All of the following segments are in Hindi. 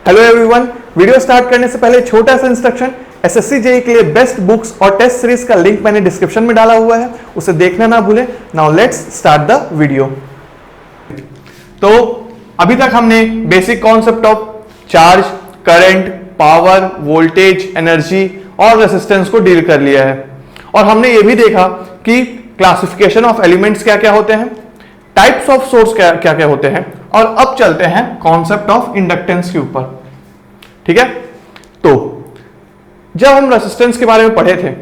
हेलो एवरीवन, वीडियो स्टार्ट करने से पहले छोटा सा इंस्ट्रक्शन। एसएससी जेईई के लिए बेस्ट बुक्स और टेस्ट सीरीज का लिंक मैंने डिस्क्रिप्शन में डाला हुआ है, उसे देखना ना भूलें। Now let's start the video. तो अभी तक हमने basic concept of charge, current, power, voltage, energy और रेसिस्टेंस को डील कर लिया है, और हमने ये भी देखा कि क्लासिफिकेशन ऑफ एलिमेंट्स क्या क्या होते हैं, टाइप्स ऑफ सोर्स क्या क्या होते हैं, और अब चलते हैं कॉन्सेप्ट ऑफ इंडक्टेंस के ऊपर। ठीक है, तो जब हम रेसिस्टेंस के बारे में पढ़े थे,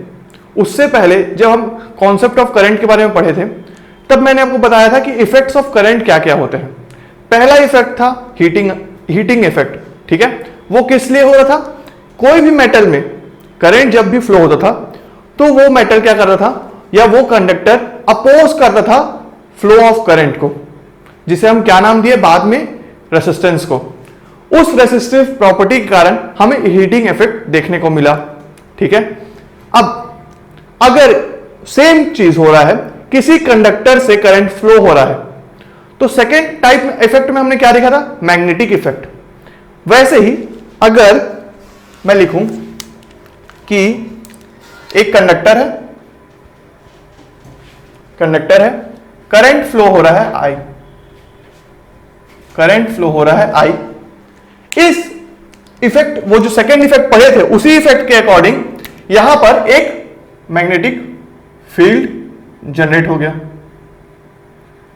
उससे पहले जब हम कॉन्सेप्ट ऑफ करंट के बारे में पढ़े थे, तब मैंने आपको बताया था कि इफेक्ट्स ऑफ करंट क्या क्या होते हैं। पहला इफेक्ट था हीटिंग इफेक्ट। ठीक है, वो किस लिए हो रहा था? कोई भी मेटल में करंट जब भी फ्लो होता था तो वो मेटल क्या कर रहा था, या वो कंडक्टर अपोज करता था फ्लो ऑफ करंट को, जिसे हम क्या नाम दिए बाद में, रेसिस्टेंस को। उस रेसिस्टिव प्रॉपर्टी के कारण हमें हीटिंग इफेक्ट देखने को मिला। ठीक है, अब अगर सेम चीज हो रहा है, किसी कंडक्टर से करंट फ्लो हो रहा है, तो सेकेंड टाइप इफेक्ट में हमने क्या देखा था? Magnetic effect. वैसे ही अगर मैं लिखूं कि एक कंडक्टर है, करंट फ्लो हो रहा है आई, करंट फ्लो हो रहा है आई। इस इफेक्ट, वो जो सेकेंड इफेक्ट पढ़े थे, उसी इफेक्ट के अकॉर्डिंग यहां पर एक मैग्नेटिक फील्ड जनरेट हो गया।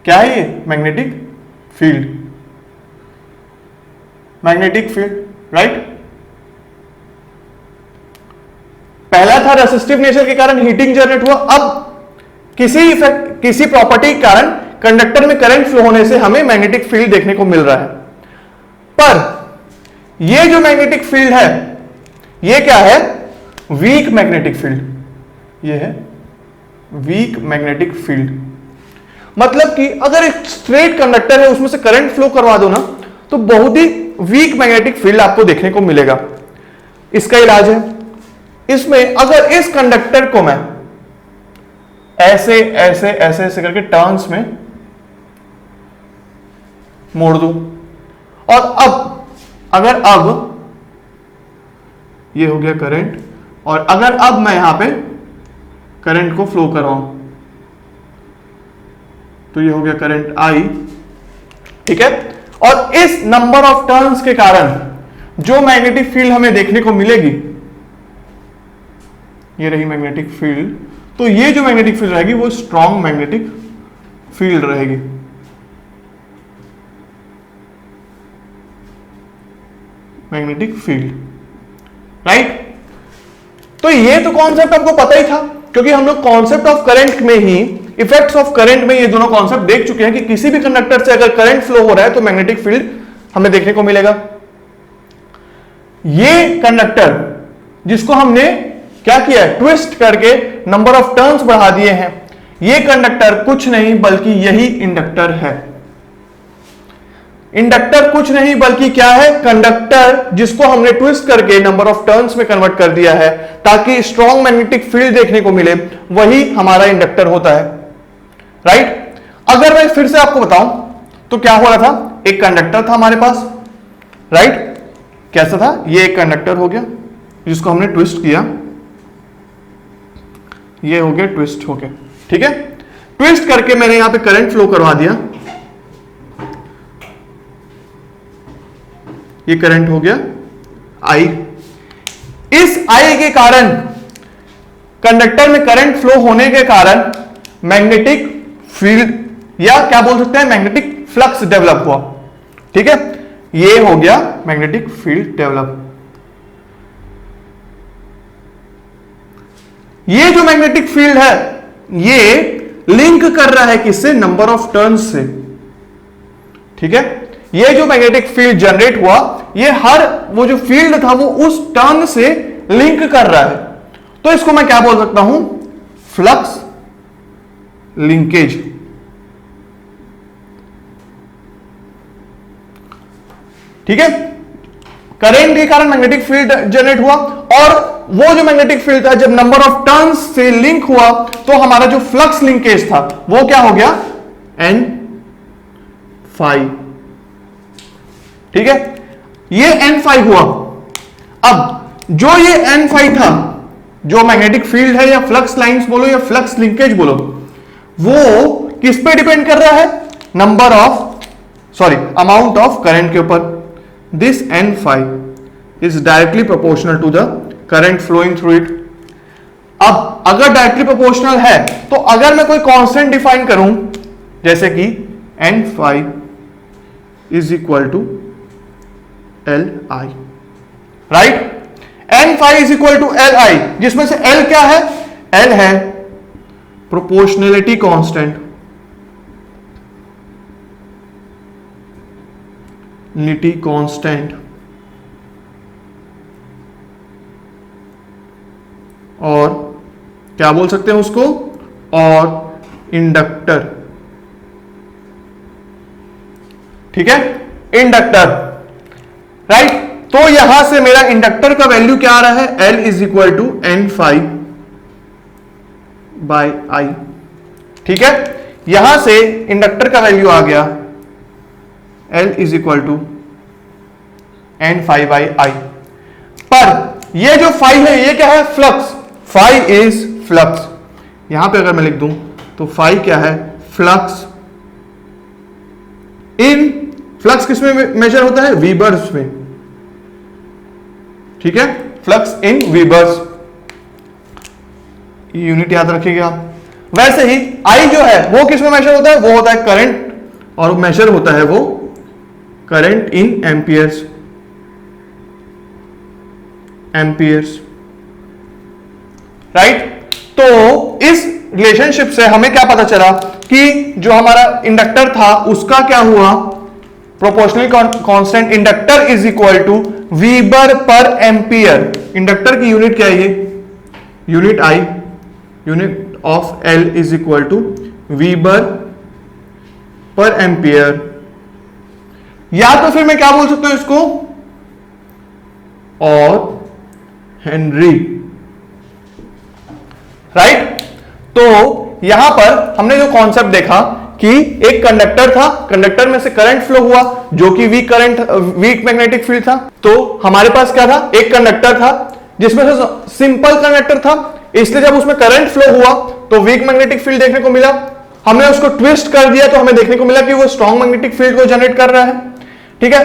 क्या है ये? Magnetic field, magnetic field, right. पहला था रेसिस्टिव नेचर के कारण हीटिंग जनरेट हुआ। अब किसी प्रॉपर्टी के कारण कंडक्टर में करंट फ्लो होने से हमें मैग्नेटिक फील्ड देखने को मिल रहा है। पर ये जो मैग्नेटिक फील्ड है, ये क्या है? Weak magnetic field. ये है वीक मैग्नेटिक फील्ड। मतलब कि अगर एक स्ट्रेट कंडक्टर है, उसमें से करंट फ्लो करवा दो ना, तो बहुत ही वीक मैग्नेटिक फील्ड आपको देखने को मिलेगा। इसका इलाज है, इसमें अगर इस कंडक्टर को मैं ऐसे ऐसे ऐसे ऐसे करके टर्न्स में मोड़ दूं, और अगर ये हो गया करंट, और अगर अब मैं यहां पे करंट को फ्लो करवाऊं, तो ये हो गया करंट आई। ठीक है, और इस नंबर ऑफ टर्न्स के कारण जो मैग्नेटिक फील्ड हमें देखने को मिलेगी, ये रही मैग्नेटिक फील्ड। तो ये जो मैग्नेटिक फील्ड रहेगी वो स्ट्रॉन्ग मैग्नेटिक फील्ड रहेगी। Magnetic field, right. तो ये तो कॉन्सेप्ट आपको पता ही था, क्योंकि हम लोग कॉन्सेप्ट ऑफ करंट में ही, इफेक्ट्स ऑफ करंट में ये दोनों कॉन्सेप्ट देख चुके हैं कि किसी भी कंडक्टर से अगर करंट फ्लो हो रहा है तो मैग्नेटिक फील्ड हमें देखने को मिलेगा। ये कंडक्टर जिसको हमने क्या किया है? ट्विस्ट करके नंबर ऑफ टर्न्स बढ़ा दिए हैं। ये कंडक्टर कुछ नहीं बल्कि यही इंडक्टर है। इंडक्टर कुछ नहीं बल्कि क्या है? कंडक्टर जिसको हमने ट्विस्ट करके नंबर ऑफ टर्न्स में कन्वर्ट कर दिया है ताकि स्ट्रॉन्ग मैग्नेटिक फील्ड देखने को मिले, वही हमारा इंडक्टर होता है, राइट। अगर मैं फिर से आपको बताऊं तो क्या हो रहा था? एक कंडक्टर था हमारे पास, राइट। कैसा था? ये एक कंडक्टर हो गया जिसको हमने ट्विस्ट किया, ये हो गया ट्विस्ट हो गया। ठीक है, ट्विस्ट करके मैंने यहां पे करंट फ्लो करवा दिया, ये करंट हो गया आई। इस आई के कारण, कंडक्टर में करंट फ्लो होने के कारण मैग्नेटिक फील्ड, या क्या बोल सकते हैं, मैग्नेटिक फ्लक्स डेवलप हुआ। ठीक है, ये हो गया मैग्नेटिक फील्ड डेवलप। ये जो मैग्नेटिक फील्ड है, ये लिंक कर रहा है किससे? नंबर ऑफ टर्न्स से। ठीक है, ये जो मैग्नेटिक फील्ड जनरेट हुआ, ये हर वो जो फील्ड था वो उस टर्न से लिंक कर रहा है। तो इसको मैं क्या बोल सकता हूं? Flux linkage. ठीक है, करंट के कारण मैग्नेटिक फील्ड जनरेट हुआ, और वो जो मैग्नेटिक फील्ड था जब नंबर ऑफ टर्न्स से लिंक हुआ तो हमारा जो फ्लक्स लिंकेज था वो क्या हो गया? N phi। ठीक है, ये N5 हुआ। अब जो ये N5 था, जो मैग्नेटिक फील्ड है या फ्लक्स लाइंस बोलो या फ्लक्स लिंकेज बोलो, वो किस पे डिपेंड कर रहा है? अमाउंट ऑफ करंट के ऊपर। This N5 is directly proportional to the current flowing through it. अब अगर डायरेक्टली प्रोपोर्शनल है तो अगर मैं कोई कांस्टेंट डिफाइन करूं, जैसे कि N5 is equal to Li, right? N5 is equal to Li, जिसमें से L क्या है? L है प्रोपोर्शनलिटी कांस्टेंट, लिटी कांस्टेंट, और क्या बोल सकते हैं उसको? और इंडक्टर, ठीक है, इंडक्टर, राइट? तो यहां से मेरा इंडक्टर का वैल्यू क्या आ रहा है? L is equal to N5 by I, ठीक है? यहां से इंडक्टर का वैल्यू आ गया L is equal to N5 by I। पर ये जो फाई है ये क्या है? फ्लक्स। Phi is flux. यहां पे अगर मैं लिख दूं तो फाई क्या है? फ्लक्स इन, फ्लक्स किसमें मेजर होता है? वीबर्स में, ठीक है? फ्लक्स इन वीबर्स, यूनिट याद रखिएगा। वैसे ही आई जो है वो किसमें मेजर होता है? वो होता है करंट, और मेजर होता है वो करंट इन एम्पियर्स, राइट? तो इस रिलेशनशिप से हमें क्या पता चला कि जो हमारा इंडक्टर था उसका क्या हुआ? Proportional constant inductor is equal to weber per ampere. Inductor की यूनिट क्या है? ये यूनिट आई, unit of L is equal to weber per ampere, या तो फिर मैं क्या बोल सकता हूं इसको? और हेनरी, राइट? तो यहां पर हमने जो कॉन्सेप्ट देखा कि एक कंडक्टर था, कंडक्टर में से करंट फ्लो हुआ जो कि वीक मैग्नेटिक फील्ड था। तो हमारे पास क्या था? एक कंडक्टर था जिसमें से सिंपल कंडक्टर था, इसलिए जब उसमें करंट फ्लो हुआ तो वीक मैग्नेटिक फील्ड देखने को मिला। हमने उसको ट्विस्ट कर दिया तो हमें देखने को मिला कि वो स्ट्रॉन्ग मैग्नेटिक फील्ड को जनरेट कर रहा है, ठीक है?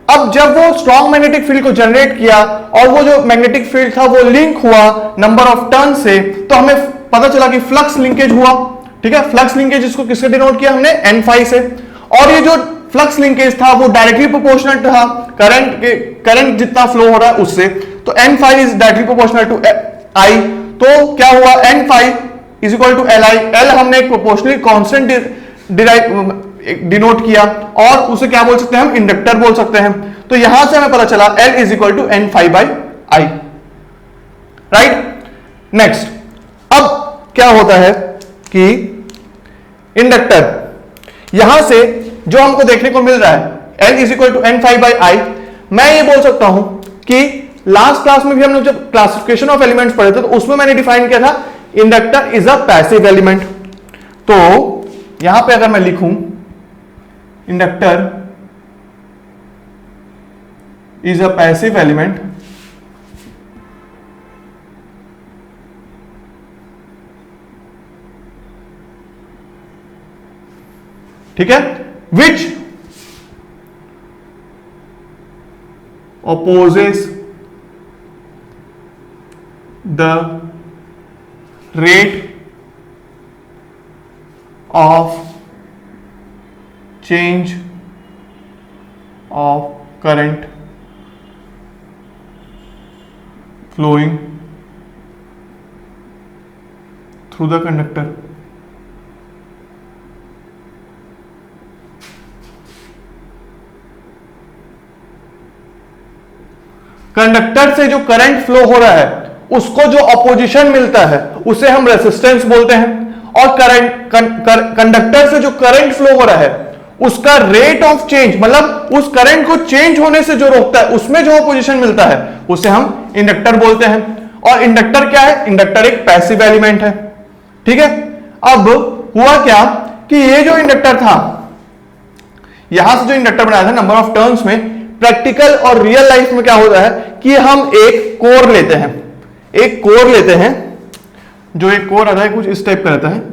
अब जब वो स्ट्रॉन्ग मैग्नेटिक फील्ड को जनरेट किया और वो जो मैग्नेटिक फील्ड था वो लिंक हुआ नंबर ऑफ टर्न से, तो हमें पता चला कि फ्लक्स लिंकेज हुआ, ठीक है? फ्लक्स लिंकेज इसको किससे डिनोट किया हमने? N5 से। और ये जो फ्लक्स लिंकेज था वो डायरेक्टली प्रोपोर्शनल था करंट जितना फ्लो हो रहा है उससे, तो N5 is directly proportional to I। तो क्या हुआ? N5 is equal to Li। L हमने एक प्रोपोर्शनल कांस्टेंट डिनोट किया और उसे क्या बोल सकते हैं हम? इंडक्टर बोल सकते हैं। तो यहां से हमें पता चला L is equal to N5 by I, right? Next, अब क्या होता है कि इंडक्टर, यहां से जो हमको देखने को मिल रहा है L is equal to N5 by I, मैं ये बोल सकता हूं कि लास्ट क्लास में भी हम लोग जब क्लासिफिकेशन ऑफ एलिमेंट्स पढ़े थे तो उसमें मैंने डिफाइन किया था inductor is a passive element. तो यहां पे अगर मैं लिखूं inductor is a passive element, ठीक है, विच opposes the rate of change of current flowing through the conductor। Conductor से जो करंट फ्लो हो रहा है उसको जो अपोजिशन मिलता है उसे हम रेसिस्टेंस बोलते हैं, और कंडक्टर से जो करंट फ्लो हो रहा है उसका रेट ऑफ चेंज, मतलब उस करंट को चेंज होने से जो रोकता है उसमें जो अपोजिशन मिलता है उसे हम इंडक्टर बोलते हैं। और इंडक्टर क्या है? इंडक्टर एक पैसिव एलिमेंट है, ठीक है? अब हुआ क्या कि ये जो इंडक्टर था, यहां से जो इंडक्टर बनाया था नंबर ऑफ टर्न्स में प्रैक्टिकल और रियल लाइफ में क्या होता है कि हम एक कोर लेते हैं, एक कोर लेते हैं, जो एक कोर आता है कुछ इस टाइप का रहता है,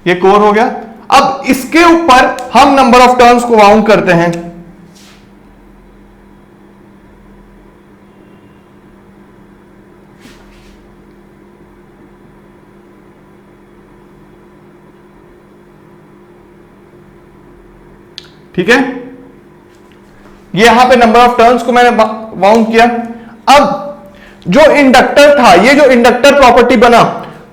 ये कोर हो गया। अब इसके ऊपर हम नंबर ऑफ टर्न्स को काउंट करते हैं, ठीक है, ये यहां पे नंबर ऑफ टर्न्स को मैंने काउंट किया। अब जो इंडक्टर था, ये जो इंडक्टर प्रॉपर्टी बना,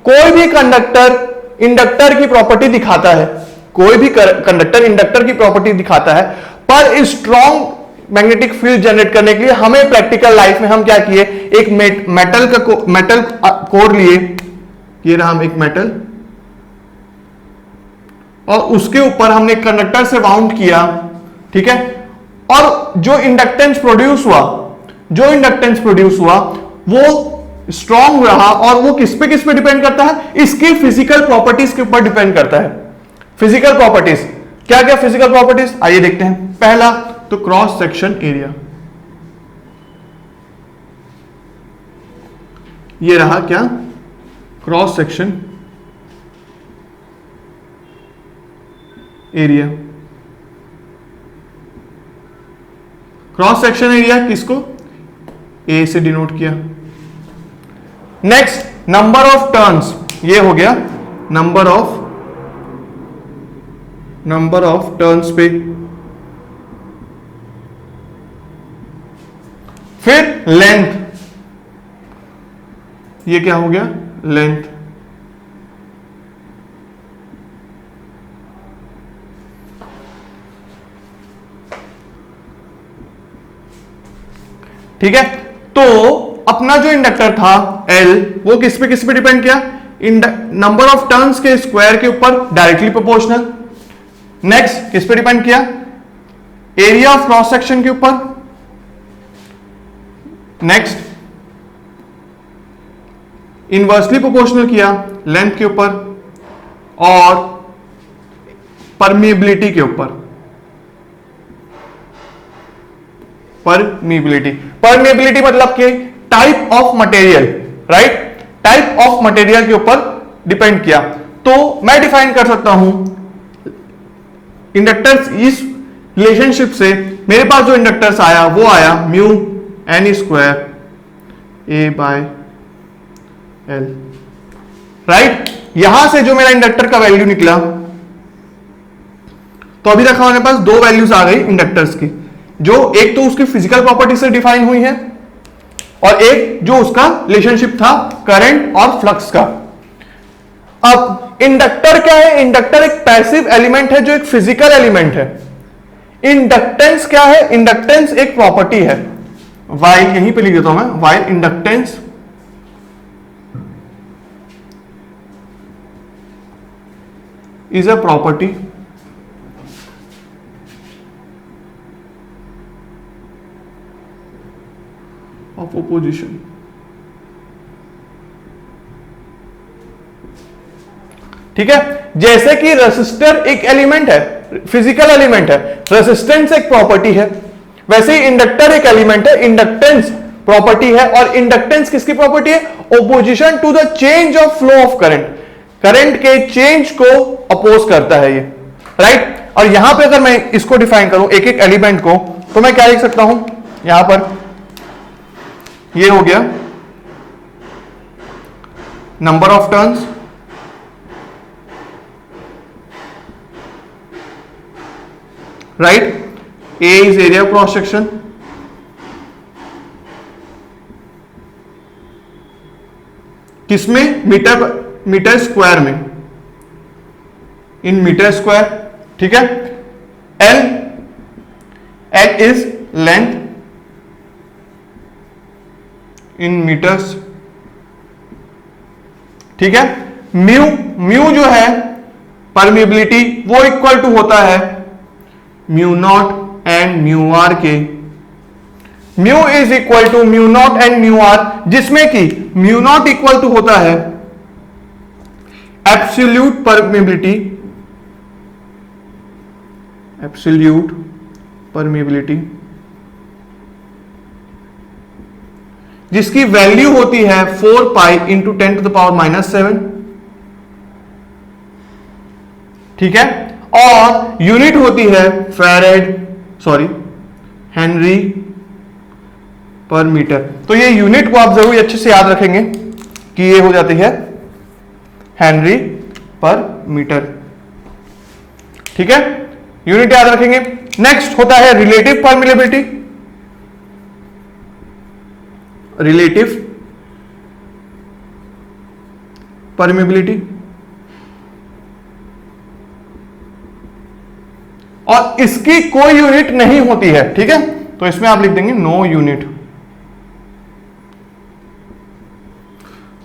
कोई भी कंडक्टर इंडक्टर की प्रॉपर्टी दिखाता है, कोई भी कंडक्टर इंडक्टर की प्रॉपर्टी दिखाता है, पर स्ट्रॉन्ग मैग्नेटिक फील्ड जनरेट करने के लिए हमें प्रैक्टिकल लाइफ में हम क्या किए, एक मेटल कोर लिए, ये रहा हम एक मेटल, और उसके ऊपर हमने कंडक्टर से वाउंड किया, ठीक है, और जो इंडक्टेंस प्रोड्यूस हुआ वो स्ट्रॉन्ग रहा, और वो किस पे डिपेंड करता है, इसकी फिजिकल प्रॉपर्टीज के ऊपर डिपेंड करता है। फिजिकल प्रॉपर्टीज क्या क्या फिजिकल प्रॉपर्टीज, आइए देखते हैं। पहला तो क्रॉस सेक्शन एरिया, ये रहा क्या, cross section area. Cross section area किसको, ए से डिनोट किया। नेक्स्ट नंबर ऑफ टर्न्स, ये हो गया नंबर ऑफ टर्न्स पे। फिर लेंथ, ये क्या हो गया, लेंथ। ठीक है, तो अपना जो इंडक्टर था L, वो किस पे डिपेंड किया, नंबर ऑफ टर्न्स के स्क्वायर के ऊपर, डायरेक्टली प्रोपोर्शनल। नेक्स्ट किस पे डिपेंड किया, एरिया ऑफ क्रॉस सेक्शन के ऊपर। नेक्स्ट इनवर्सली प्रोपोर्शनल किया लेंथ के ऊपर, और परमिएबिलिटी के ऊपर। परमिएबिलिटी मतलब कि type of material, right, type of material के ऊपर डिपेंड किया। तो मैं डिफाइन कर सकता हूं इंडक्टर्स, इस रिलेशनशिप से मेरे पास जो इंडक्टर्स आया वो आया mu N square A by L, right. यहां से जो मेरा इंडक्टर का वैल्यू निकला, तो अभी तक हमारे पास दो वैल्यूज आ गई इंडक्टर्स की, जो एक तो उसकी फिजिकल प्रॉपर्टी से डिफाइन हुई है, और एक जो उसका रिलेशनशिप था करंट और फ्लक्स का। अब इंडक्टर क्या है, इंडक्टर एक पैसिव एलिमेंट है जो एक फिजिकल एलिमेंट है। इंडक्टेंस क्या है, इंडक्टेंस एक प्रॉपर्टी है, वाइल, यहीं पे लिख देता हूं मैं, while inductance is a property of opposition. ठीक है, जैसे कि रेसिस्टर एक एलिमेंट है, फिजिकल एलिमेंट है, रेसिस्टेंस एक प्रॉपर्टी है, वैसे ही इंडक्टर एक एलिमेंट है, इंडक्टेंस प्रॉपर्टी है। और इंडक्टेंस किसकी प्रॉपर्टी है, opposition to the change of flow of current, current के चेंज को अपोज करता है ये, राइट। और यहां पे अगर मैं इसको डिफाइन करूं एक एक एलिमेंट को, तो मैं क्या लिख सकता हूं, यहां पर ये हो गया number of turns, right, A is area of cross section, किसमें, मीटर स्क्वायर में, इन मीटर स्क्वायर, ठीक है। L is length in metres, ठीक है। म्यू जो है परमिएबिलिटी, वो इक्वल टू होता है mu naught and mu R के। Mu is equal to mu naught and mu R, जिसमें कि म्यू नॉट इक्वल टू होता है एब्सोल्यूट परमेबिलिटी जिसकी वैल्यू होती है 4 pi into 10 to the power -7, ठीक है, और यूनिट होती है हेनरी पर मीटर। तो ये यूनिट को आप जरूर अच्छे से याद रखेंगे कि ये हो जाती है हेनरी पर मीटर, ठीक है, यूनिट याद रखेंगे। नेक्स्ट होता है रिलेटिव परमिलेबिलिटी। और इसकी कोई यूनिट नहीं होती है, ठीक है, तो इसमें आप लिख देंगे नो यूनिट,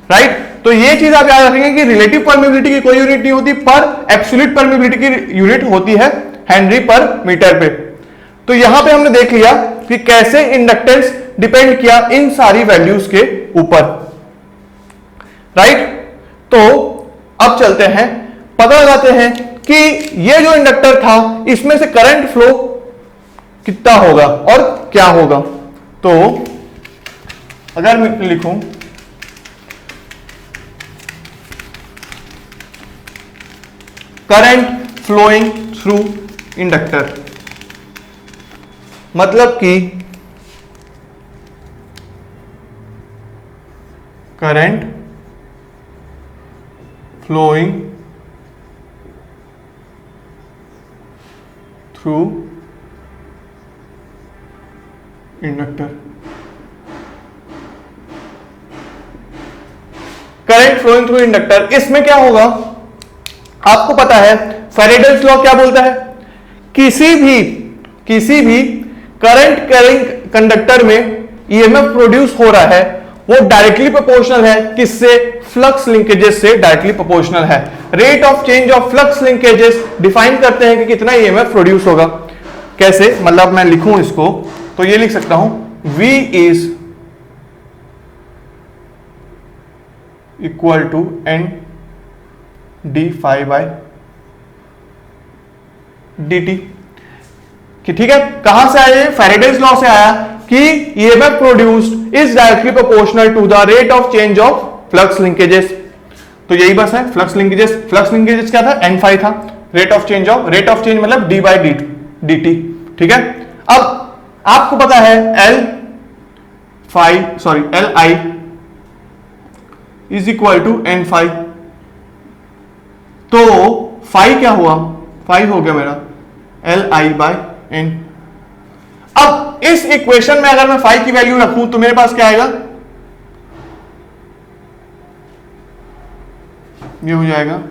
राइट। तो ये चीज आप याद रखेंगे कि रिलेटिव परमिबिलिटी की कोई यूनिट नहीं होती, पर एब्सोल्यूट परमिबिलिटी की यूनिट होती है हेनरी पर मीटर पे। तो यहां पे हमने देख लिया कि कैसे इंडक्टेंस डिपेंड किया इन सारी वैल्यूज के ऊपर, राइट। तो अब चलते हैं, पता लगाते हैं कि ये जो इंडक्टर था इसमें से करंट फ्लो कितना होगा और क्या होगा। तो अगर मैं लिखूं करंट फ्लोइंग थ्रू इंडक्टर, मतलब कि current flowing through inductor, current flowing through inductor, इसमें क्या होगा आपको पता है, फैराडेज लॉ क्या बोलता है, किसी भी करंट कैरिंग कंडक्टर में ईएमएफ प्रोड्यूस हो रहा है वो डायरेक्टली प्रोपोर्शनल है किससे, फ्लक्स लिंकेजेस से डायरेक्टली प्रोपोर्शनल है। Rate of change of flux linkages define करते हैं कि कितना ईएमएफ प्रोड्यूस होगा। कैसे, मतलब मैं लिखूं इसको तो ये लिख सकता हूं V is equal to N d phi by dt, कि ठीक है, कहां से आया, फैराडेज लॉ से आया कि EMF produced is directly proportional to the rate of change of flux linkages. तो यही बस है, फ्लक्स लिंकेजेस क्या था, n phi था, रेट ऑफ चेंज मतलब d बाय dt, ठीक है। अब आपको पता है Li is equal to n phi, तो phi क्या हुआ, phi हो गया मेरा Li बाय n। अब इस इक्वेशन में अगर मैं phi की वैल्यू रखूं तो मेरे पास क्या आएगा, ये हो जाएगा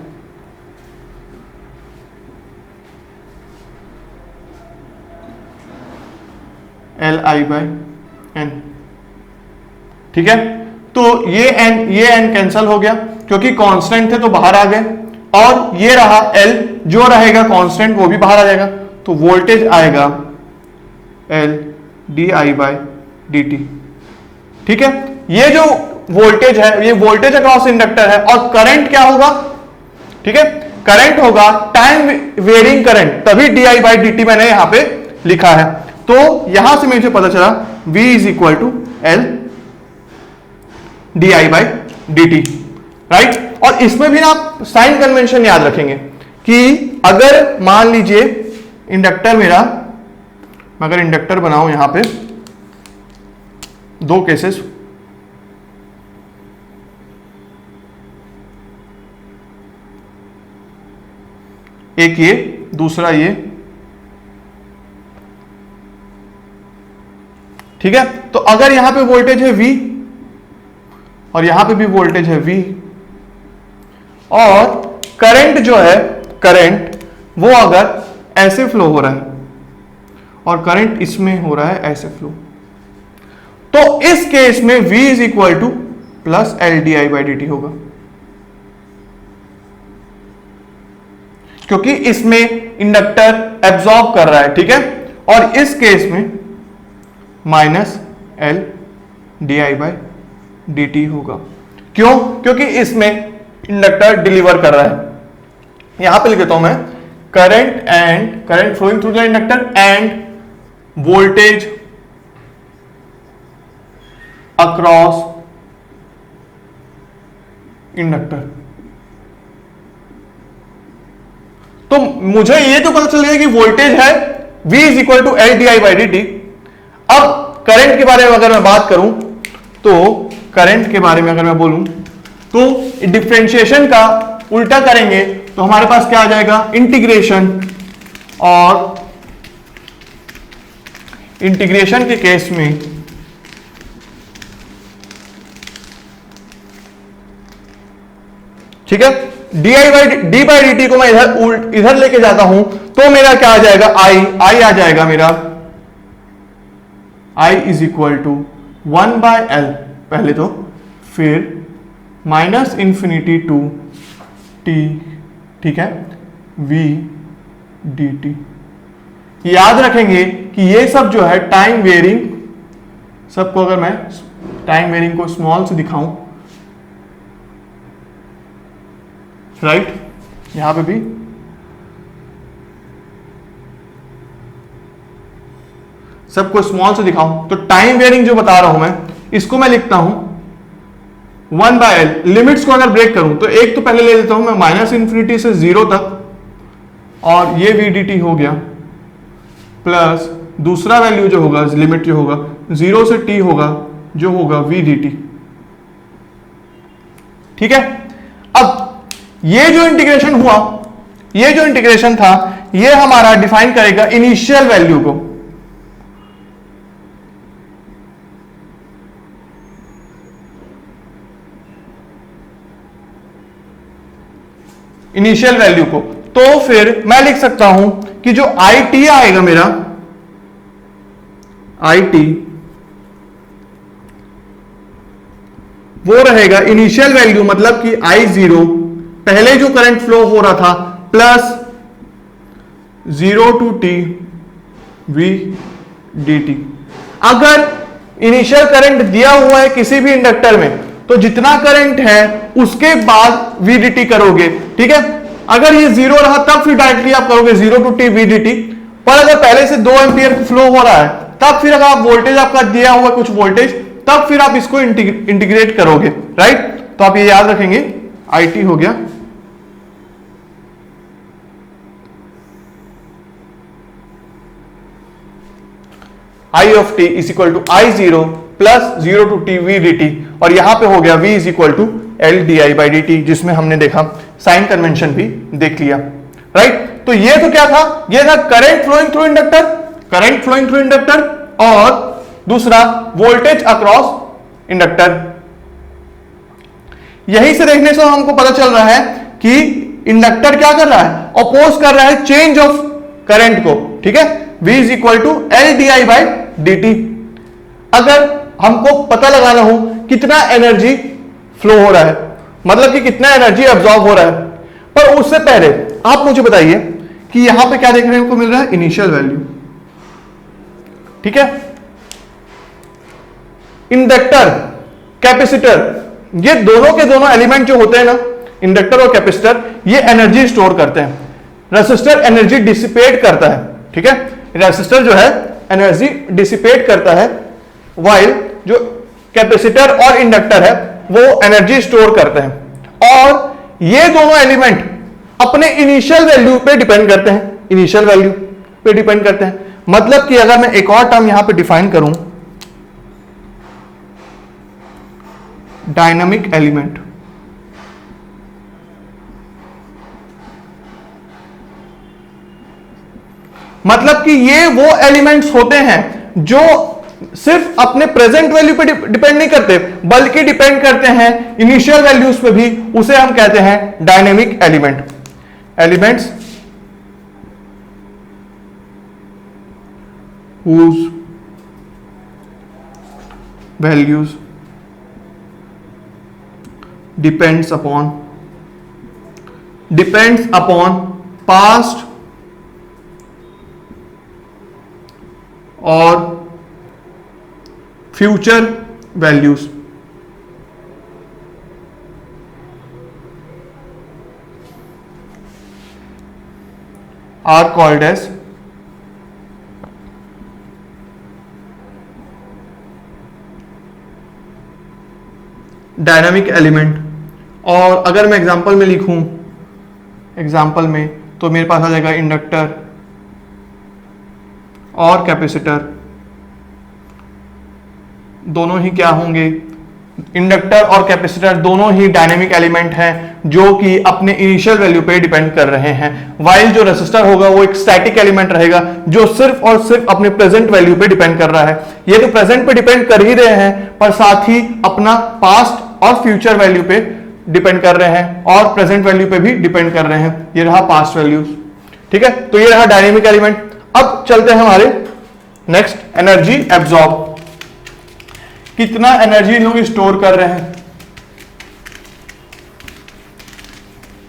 Li बाय n, ठीक है। तो ये n कैंसल हो गया क्योंकि कांस्टेंट थे तो बाहर आ गए, और ये रहा L जो रहेगा कांस्टेंट वो भी बाहर आ जाएगा, तो वोल्टेज आएगा L di बाय dt, ठीक है। ये जो वोल्टेज है ये वोल्टेज अक्रॉस इंडक्टर है, और करंट क्या होगा, ठीक है, करंट होगा टाइम वेरिंग करंट, तभी di बाय dt मैंने यहां पे लिखा है। तो यहां से मुझे पता चला V is equal to L di by dt, right. और इसमें भी ना आप साइन कन्वेंशन याद रखेंगे कि अगर मान लीजिए इंडक्टर मेरा, अगर इंडक्टर बनाऊं यहां पे दो केसेस, एक ये दूसरा ये, ठीक है। तो अगर यहां पे वोल्टेज है V और यहां पे भी वोल्टेज है V, और करंट जो है, करंट वो अगर ऐसे फ्लो हो रहा है और करंट इसमें हो रहा है ऐसे फ्लो, तो इस केस में V is equal to plus L di by dt होगा, क्योंकि इसमें इंडक्टर एब्जॉर्ब कर रहा है, ठीक है, और इस केस में minus L di by dt होगा। क्यों, क्योंकि इसमें इंडक्टर डिलीवर कर रहा है। यहां पे लिख देता हूं मैं current flowing through the inductor and voltage across inductor. तो मुझे ये तो पता चल गया कि वोल्टेज है V is equal to L D I by D T. अब करंट के बारे में अगर मैं बात करूं तो करंट के बारे में अगर मैं बोलूं तो डिफरेंशिएशन का उल्टा करेंगे तो हमारे पास क्या आ जाएगा, इंटीग्रेशन। और इंटीग्रेशन के केस में ठीक है, डी बाई डी टी को मैं इधर लेके जाता हूं तो मेरा क्या आ जाएगा, आई आ जाएगा मेरा I is equal to 1 by L पहले तो, फिर माइनस इंफिनिटी टू टी, ठीक है, v डी टी। याद रखेंगे कि ये सब जो है टाइम वेरिंग, सबको अगर मैं टाइम वेरिंग को स्मॉल से दिखाऊं, राइट, यहां पे भी सबको स्मॉल से दिखाऊं तो टाइम वेरिंग जो बता रहा हूं मैं, इसको मैं लिखता हूं 1 बाय एल। लिमिट्स को अगर ब्रेक करूं तो एक तो पहले ले लेता हूं मैं माइनस इंफिनिटी से 0 तक, और ये वी डी टी हो गया, प्लस दूसरा वैल्यू जो होगा, लिमिट जो होगा 0 से t होगा, जो होगा वी डी टी। ठीक है, अब ये जो इंटीग्रेशन हुआ, ये जो इंटीग्रेशन था, ये हमारा डिफाइन करेगा इनिशियल वैल्यू को। इनिशियल वैल्यू को, तो फिर मैं लिख सकता हूं कि जो आई टी आएगा मेरा, आई टी वो रहेगा इनिशियल वैल्यू, मतलब कि आई जीरो, पहले जो करंट फ्लो हो रहा था, plus 0 to T V D T. अगर इनिशियल करंट दिया हुआ है किसी भी इंडक्टर में, तो जितना करंट है उसके बाद वीडीटी करोगे। ठीक है, अगर ये 0 रहा तब फिर डायरेक्टली आप करोगे 0 टू टी वीडीटी। पर अगर पहले से 2 एम्पियर फ्लो हो रहा है, तब फिर अगर आप वोल्टेज आपका दिया हुआ कुछ वोल्टेज, तब फिर आप इसको इंटीग्रेट करोगे, राइट। तो आप ये याद रखेंगे, आई टी हो गया I of T is equal to I zero plus 0 to T V D T, और यहां पे हो गया v is equal to L D I by D T, जिसमें हमने देखा साइन कन्वेंशन भी देख लिया, राइट। तो ये तो क्या था, ये था current flowing through inductor, current flowing through inductor, और दूसरा वोल्टेज अक्रॉस इंडक्टर। यही से देखने से हमको पता चल रहा है कि इंडक्टर क्या कर रहा है, अपोज कर रहा है चेंज ऑफ करंट को। ठीक है, v is equal to L D I by D T. अगर हमको पता लगाना हो कितना एनर्जी फ्लो हो रहा है, मतलब कि कितना एनर्जी एब्जॉर्ब हो रहा है, पर उससे पहले आप मुझे बताइए कि यहां पे क्या देखने को मिल रहा है, इनिशियल वैल्यू। ठीक है, इंडक्टर, कैपेसिटर, ये दोनों के दोनों एलिमेंट जो होते हैं ना, इंडक्टर और कैपेसिटर, ये एनर्जी स्टोर करते हैं। रेसिस्टर एनर्जी डिसिपेट करता है। ठीक है, रेसिस्टर जो है एनर्जी डिसिपेट करता है, वाइल जो कैपेसिटर और इंडक्टर है वो एनर्जी स्टोर करते हैं। और ये दोनों एलिमेंट अपने इनिशियल वैल्यू पे डिपेंड करते हैं, इनिशियल वैल्यू पे डिपेंड करते हैं। मतलब कि अगर मैं एक और टर्म यहां पे डिफाइन करूं, डायनामिक एलिमेंट, मतलब कि ये वो एलिमेंट्स होते हैं जो सिर्फ अपने प्रेजेंट वैल्यू पे डिपेंड नहीं करते, बल्कि डिपेंड करते हैं इनिशियल वैल्यूज पे भी। उसे हम कहते हैं dynamic element, elements whose values depends upon past और future values. Are called as dynamic element. और अगर मैं एग्जांपल में लिखूं, एग्जांपल में, तो मेरे पास आ जाएगा इंडक्टर और कैपेसिटर, दोनों ही क्या होंगे, इंडक्टर और कैपेसिटर दोनों ही डायनेमिक एलिमेंट हैं जो कि अपने इनिशियल वैल्यू पे डिपेंड कर रहे हैं, वाइल जो रेसिस्टर होगा वो एक स्टैटिक एलिमेंट रहेगा जो सिर्फ और सिर्फ अपने प्रेजेंट वैल्यू पे डिपेंड कर रहा है। ये तो प्रेजेंट पे डिपेंड कर ही रहे हैं, पर साथ ही अपना पास्ट और फ्यूचर वैल्यू पे डिपेंड कर रहे हैं और प्रेजेंट वैल्यू पे भी डिपेंड कर रहे हैं। ये रहा पास्ट वैल्यूज, ठीक है। तो ये रहा डायनेमिक एलिमेंट। अब चलते हैं हमारे नेक्स्ट, एनर्जी एब्जॉर्ब। कितना एनर्जी लोग स्टोर कर रहे हैं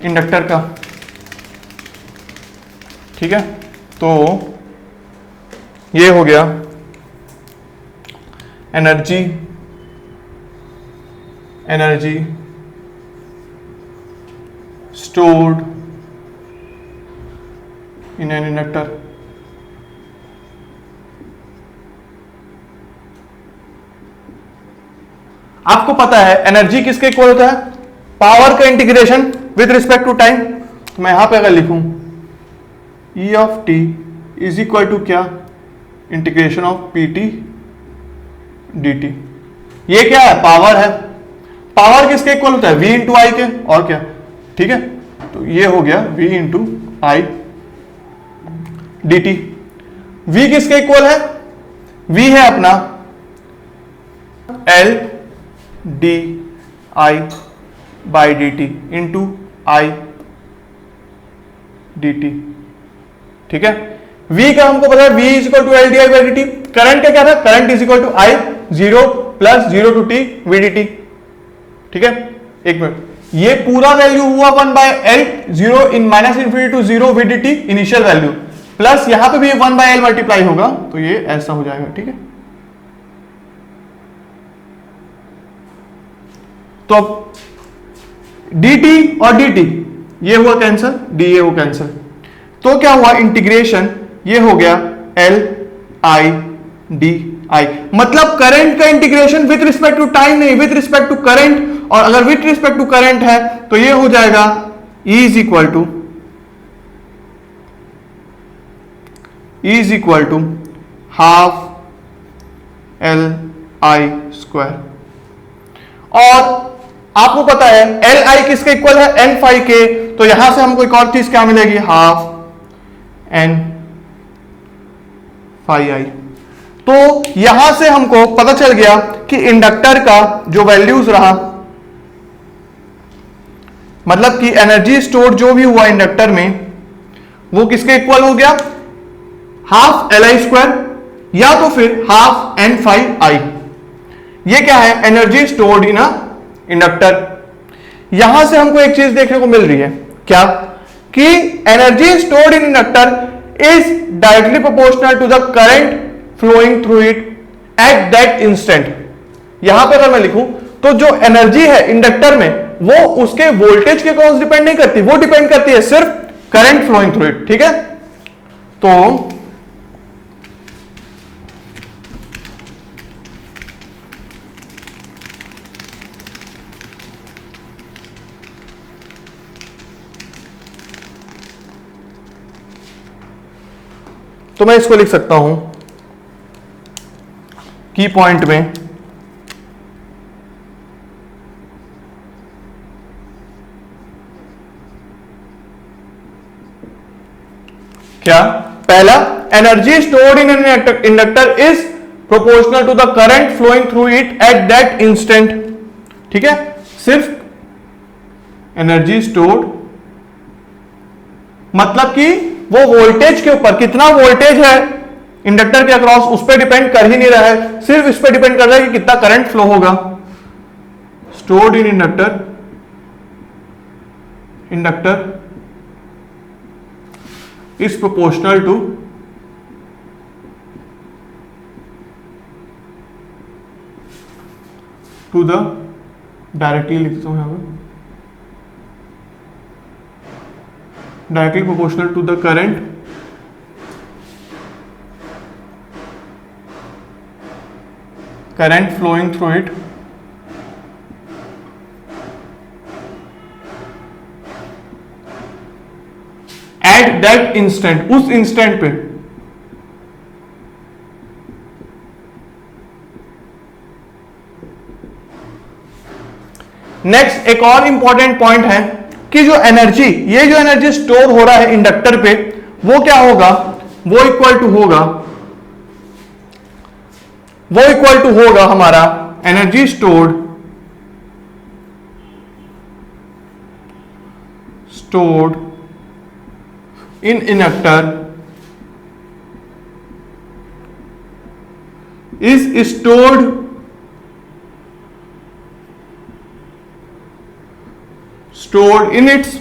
इंडक्टर का, ठीक है। तो ये हो गया energy stored in an inductor. आपको पता है एनर्जी किसके इक्वल होता है, पावर का integration with respect to time. तो मैं यहां पे अगर लिखूं E of T is equal to क्या, integration of P T D T. ये क्या है, पावर है। पावर किसके इक्वल होता है, V इंटू आई के, और क्या, ठीक है। तो ये हो गया V into I d t. V किसके इक्वल है, V है अपना L d I by D t into I d t, ठीक है। V का हमको पता है V is equal to L D I by D t. Current का क्या था, current is equal to I 0 plus 0 to T V D t, ठीक है। एक मिनट, ये पूरा वैल्यू हुआ 1 by L, 0 in minus infinity to 0 V D t initial value, plus यहां पे भी 1 बाय एल मल्टीप्लाई होगा, तो ये ऐसा हो जाएगा, ठीक है। तो dt और dt ये हुआ कैंसिल, d ये हो कैंसिल, तो क्या हुआ, इंटीग्रेशन ये हो गया L I d I। मतलब करंट का integration with respect to time नहीं, विद रिस्पेक्ट टू करंट। और अगर विद रिस्पेक्ट टू करंट है तो ये हो जाएगा E is equal to half L I square. और आपको पता है एल आई किसके इक्वल है, एन फाई के। तो यहां से हमको एक और चीज क्या मिलेगी, हाफ एन फाई आई। तो यहां से हमको पता चल गया कि इंडक्टर का जो वैल्यूज रहा, मतलब कि एनर्जी स्टोर जो भी हुआ इंडक्टर में, वो किसके इक्वल हो गया, हाफ एल आई स्क्वायर या तो फिर हाफ एन फाई आई। ये क्या है, एनर्जी स्टोर्ड इन अ इंडक्टर। यहां से हमको एक चीज देखने को मिल रही है, क्या, कि energy stored in inductor is directly proportional to the current flowing through it at that instant. यहां पर अगर मैं लिखूं तो जो एनर्जी है इंडक्टर में वो उसके वोल्टेज के अक्रॉस डिपेंड नहीं करती, वो डिपेंड करती है सिर्फ करंट फ्लोइंग थ्रू इट, ठीक है। तो मैं इसको लिख सकता हूं की पॉइंट में क्या, पहला, energy stored in an inductor is proportional to the current flowing through it at that instant, ठीक है। सिर्फ एनर्जी स्टोर्ड मतलब कि वो वोल्टेज के ऊपर, कितना वोल्टेज है इंडक्टर के अक्रॉस, उस पर डिपेंड कर ही नहीं रहा है, सिर्फ इस पर डिपेंड कर रहा है कि कितना करंट फ्लो होगा। Stored in inductor is proportional to the, directly लिखता हूं यहां पर, directly proportional to the current current flowing through it at that instant, उस इंस्टेंट पे नेक्स्ट एक और इंपॉर्टेंट पॉइंट है कि जो एनर्जी, ये जो एनर्जी स्टोर हो रहा है इंडक्टर पे, वो क्या होगा, वो इक्वल टू होगा हमारा energy stored in inductor is stored in its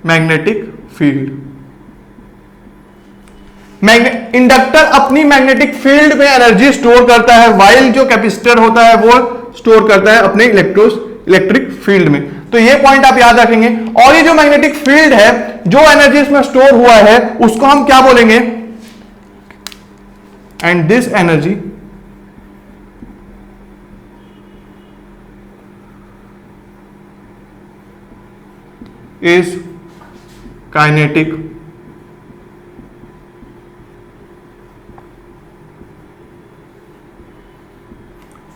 magnetic field. Inductor अपनी मैग्नेटिक फील्ड में एनर्जी स्टोर करता है, वाइल जो कैपेसिटर होता है वो स्टोर करता है अपने इलेक्ट्रिक फील्ड में। तो ये पॉइंट आप याद रखेंगे। और ये जो मैग्नेटिक फील्ड है, जो एनर्जी इसमें स्टोर हुआ है, उसको हम क्या बोलेंगे, and this energy is kinetic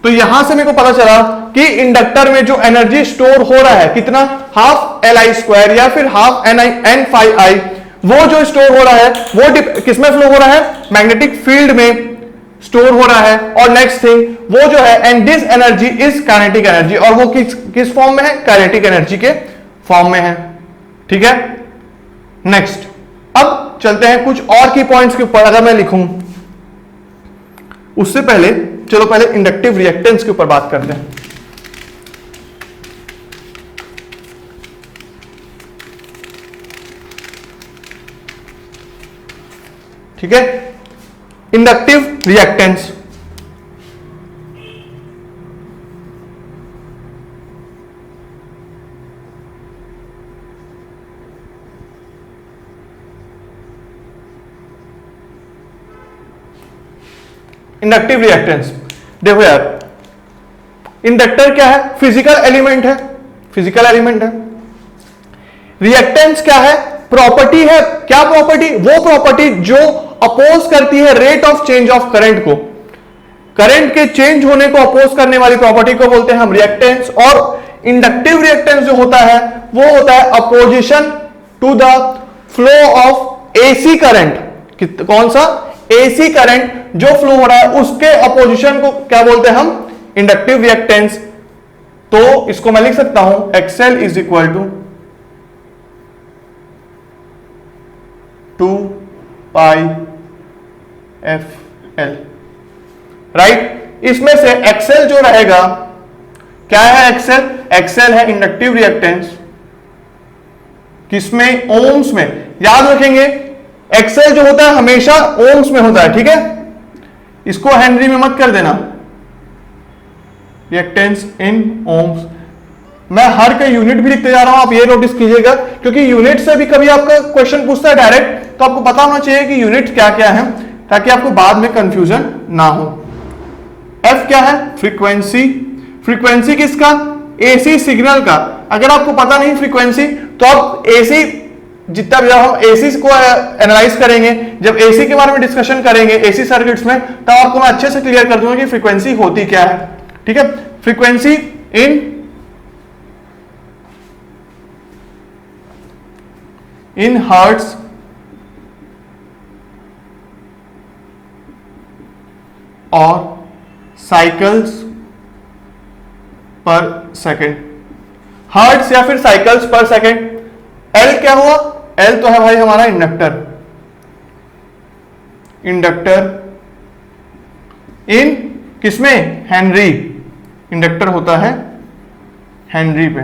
तो यहां से मेरे को पता चला कि इंडक्टर में जो एनर्जी स्टोर हो रहा है कितना, हाफ Li² या फिर हाफ N∅I, वो जो स्टोर हो रहा है वो किसमें फ्लो हो रहा है, मैग्नेटिक फील्ड में स्टोर हो रहा है। और नेक्स्ट थिंग वो जो है, and this energy is kinetic energy, और वो किस फॉर्म में है, काइनेटिक एनर्जी के फॉर्म में है। ठीक है, नेक्स्ट अब चलते हैं कुछ और की पॉइंट्स के ऊपर। अगर मैं लिखूं, उससे पहले चलो पहले इंडक्टिव रिएक्टेंस के ऊपर बात करते हैं। ठीक है, इंडक्टिव रिएक्टेंस इंडक्टिव रिएक्टेंस देखो यार, इंडक्टर क्या है, फिजिकल एलिमेंट है, रिएक्टेंस क्या है, प्रॉपर्टी है। क्या प्रॉपर्टी, वो प्रॉपर्टी जो अपोज करती है rate of change of current को, करंट के चेंज होने को अपोज करने वाली प्रॉपर्टी को बोलते हैं हम रिएक्टेंस। और इंडक्टिव रिएक्टेंस जो होता है वो होता है opposition to the flow of AC current. कौन सा, एसी करंट जो फ्लो हो रहा है उसके अपोजिशन को क्या बोलते हैं हम, इंडक्टिव रिएक्टेंस। तो इसको मैं लिख सकता हूं XL is equal to 2πfL, right. इसमें से XL जो रहेगा, क्या है XL है इंडक्टिव रिएक्टेंस, किसमें, ओम्स में। याद रखेंगे XL जो होता है हमेशा ओम्स में होता है, ठीक है, इसको हेनरी में मत कर देना, रिएक्टेंस इन ओम्स। मैं हर का यूनिट भी लिखते जा रहा हूं, आप ये नोटिस कीजिएगा, क्योंकि यूनिट से भी कभी आपका क्वेश्चन पूछता है डायरेक्ट, तो आपको पता होना चाहिए कि यूनिट क्या क्या है, ताकि आपको बाद में कंफ्यूजन ना हो। F क्या है, फ्रीक्वेंसी किसका, एसी सिग्नल का। अगर आपको पता नहीं फ्रीक्वेंसी, तो आप एसी जितना भी हम एसी को एनालाइज करेंगे, जब एसी के बारे में डिस्कशन करेंगे एसी सर्किट्स में, तब आपको मैं अच्छे से क्लियर कर दूंगा कि फ्रीक्वेंसी होती क्या है। ठीक है, फ्रीक्वेंसी इन हर्ट्ज और साइकिल्स पर सेकेंड, हर्ट्ज या फिर साइकिल्स पर सेकेंड। L क्या हुआ, L तो है भाई हमारा इंडक्टर इन किसमें, हेनरी, इंडक्टर होता है हेनरी पे।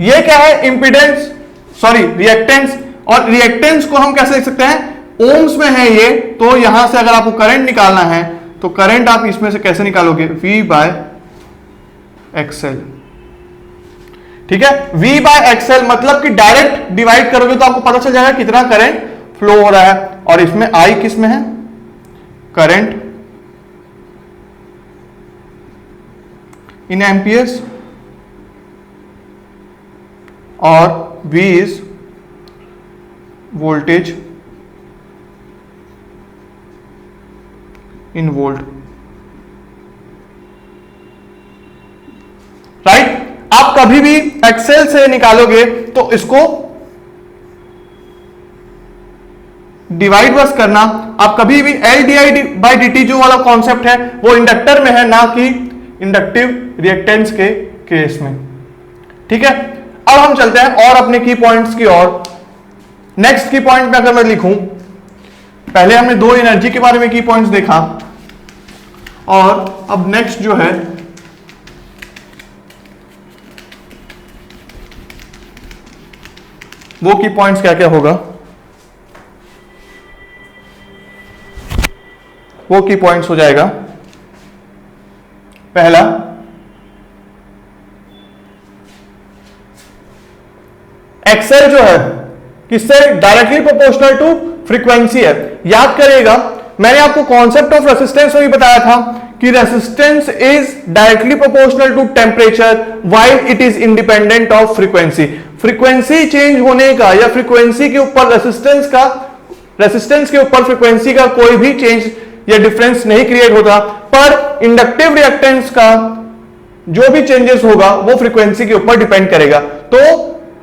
ये क्या है, इंपिडेंस, सॉरी रिएक्टेंस। और रिएक्टेंस को हम कैसे लिख सकते हैं, ओम्स में है ये, तो यहां से अगर आपको करंट निकालना है तो करंट आप इसमें से कैसे निकालोगे, V/XL। ठीक है। V बाय XL मतलब कि डायरेक्ट डिवाइड करोगे तो आपको पता चल जाएगा कितना करंट फ्लो हो रहा है, और इसमें I किस में है, करंट इन एम्पियर्स, और V is voltage in volt, right. आप कभी भी एक्सेल से निकालोगे तो इसको डिवाइड बस करना, आप कभी भी L D I by D T जो वाला कॉन्सेप्ट है वो इंडक्टर में है, ना कि इंडक्टिव रिएक्टेंस के केस में, ठीक है। अब हम चलते हैं और अपने की पॉइंट्स की ओर। नेक्स्ट की पॉइंट में अगर मैं लिखूं, पहले हमने दो एनर्जी के बारे में की पॉइंट्स देखा, और अब नेक्स्ट जो है वो की पॉइंट्स क्या क्या होगा, वो की पॉइंट्स हो जाएगा। पहला, एक्सेल जो है किससे डायरेक्टली प्रोपोर्शनल टू फ्रीक्वेंसी है। याद करिएगा मैंने आपको कॉन्सेप्ट ऑफ रेसिस्टेंस में भी बताया था कि resistance is directly proportional to temperature while it is independent of frequency. Frequency change होने का या फ्रीक्वेंसी के ऊपर रेसिस्टेंस के ऊपर फ्रीक्वेंसी का कोई भी चेंज या डिफरेंस नहीं क्रिएट होता, पर इंडक्टिव रिएक्टेंस का जो भी चेंजेस होगा वो फ्रीक्वेंसी के ऊपर डिपेंड करेगा। तो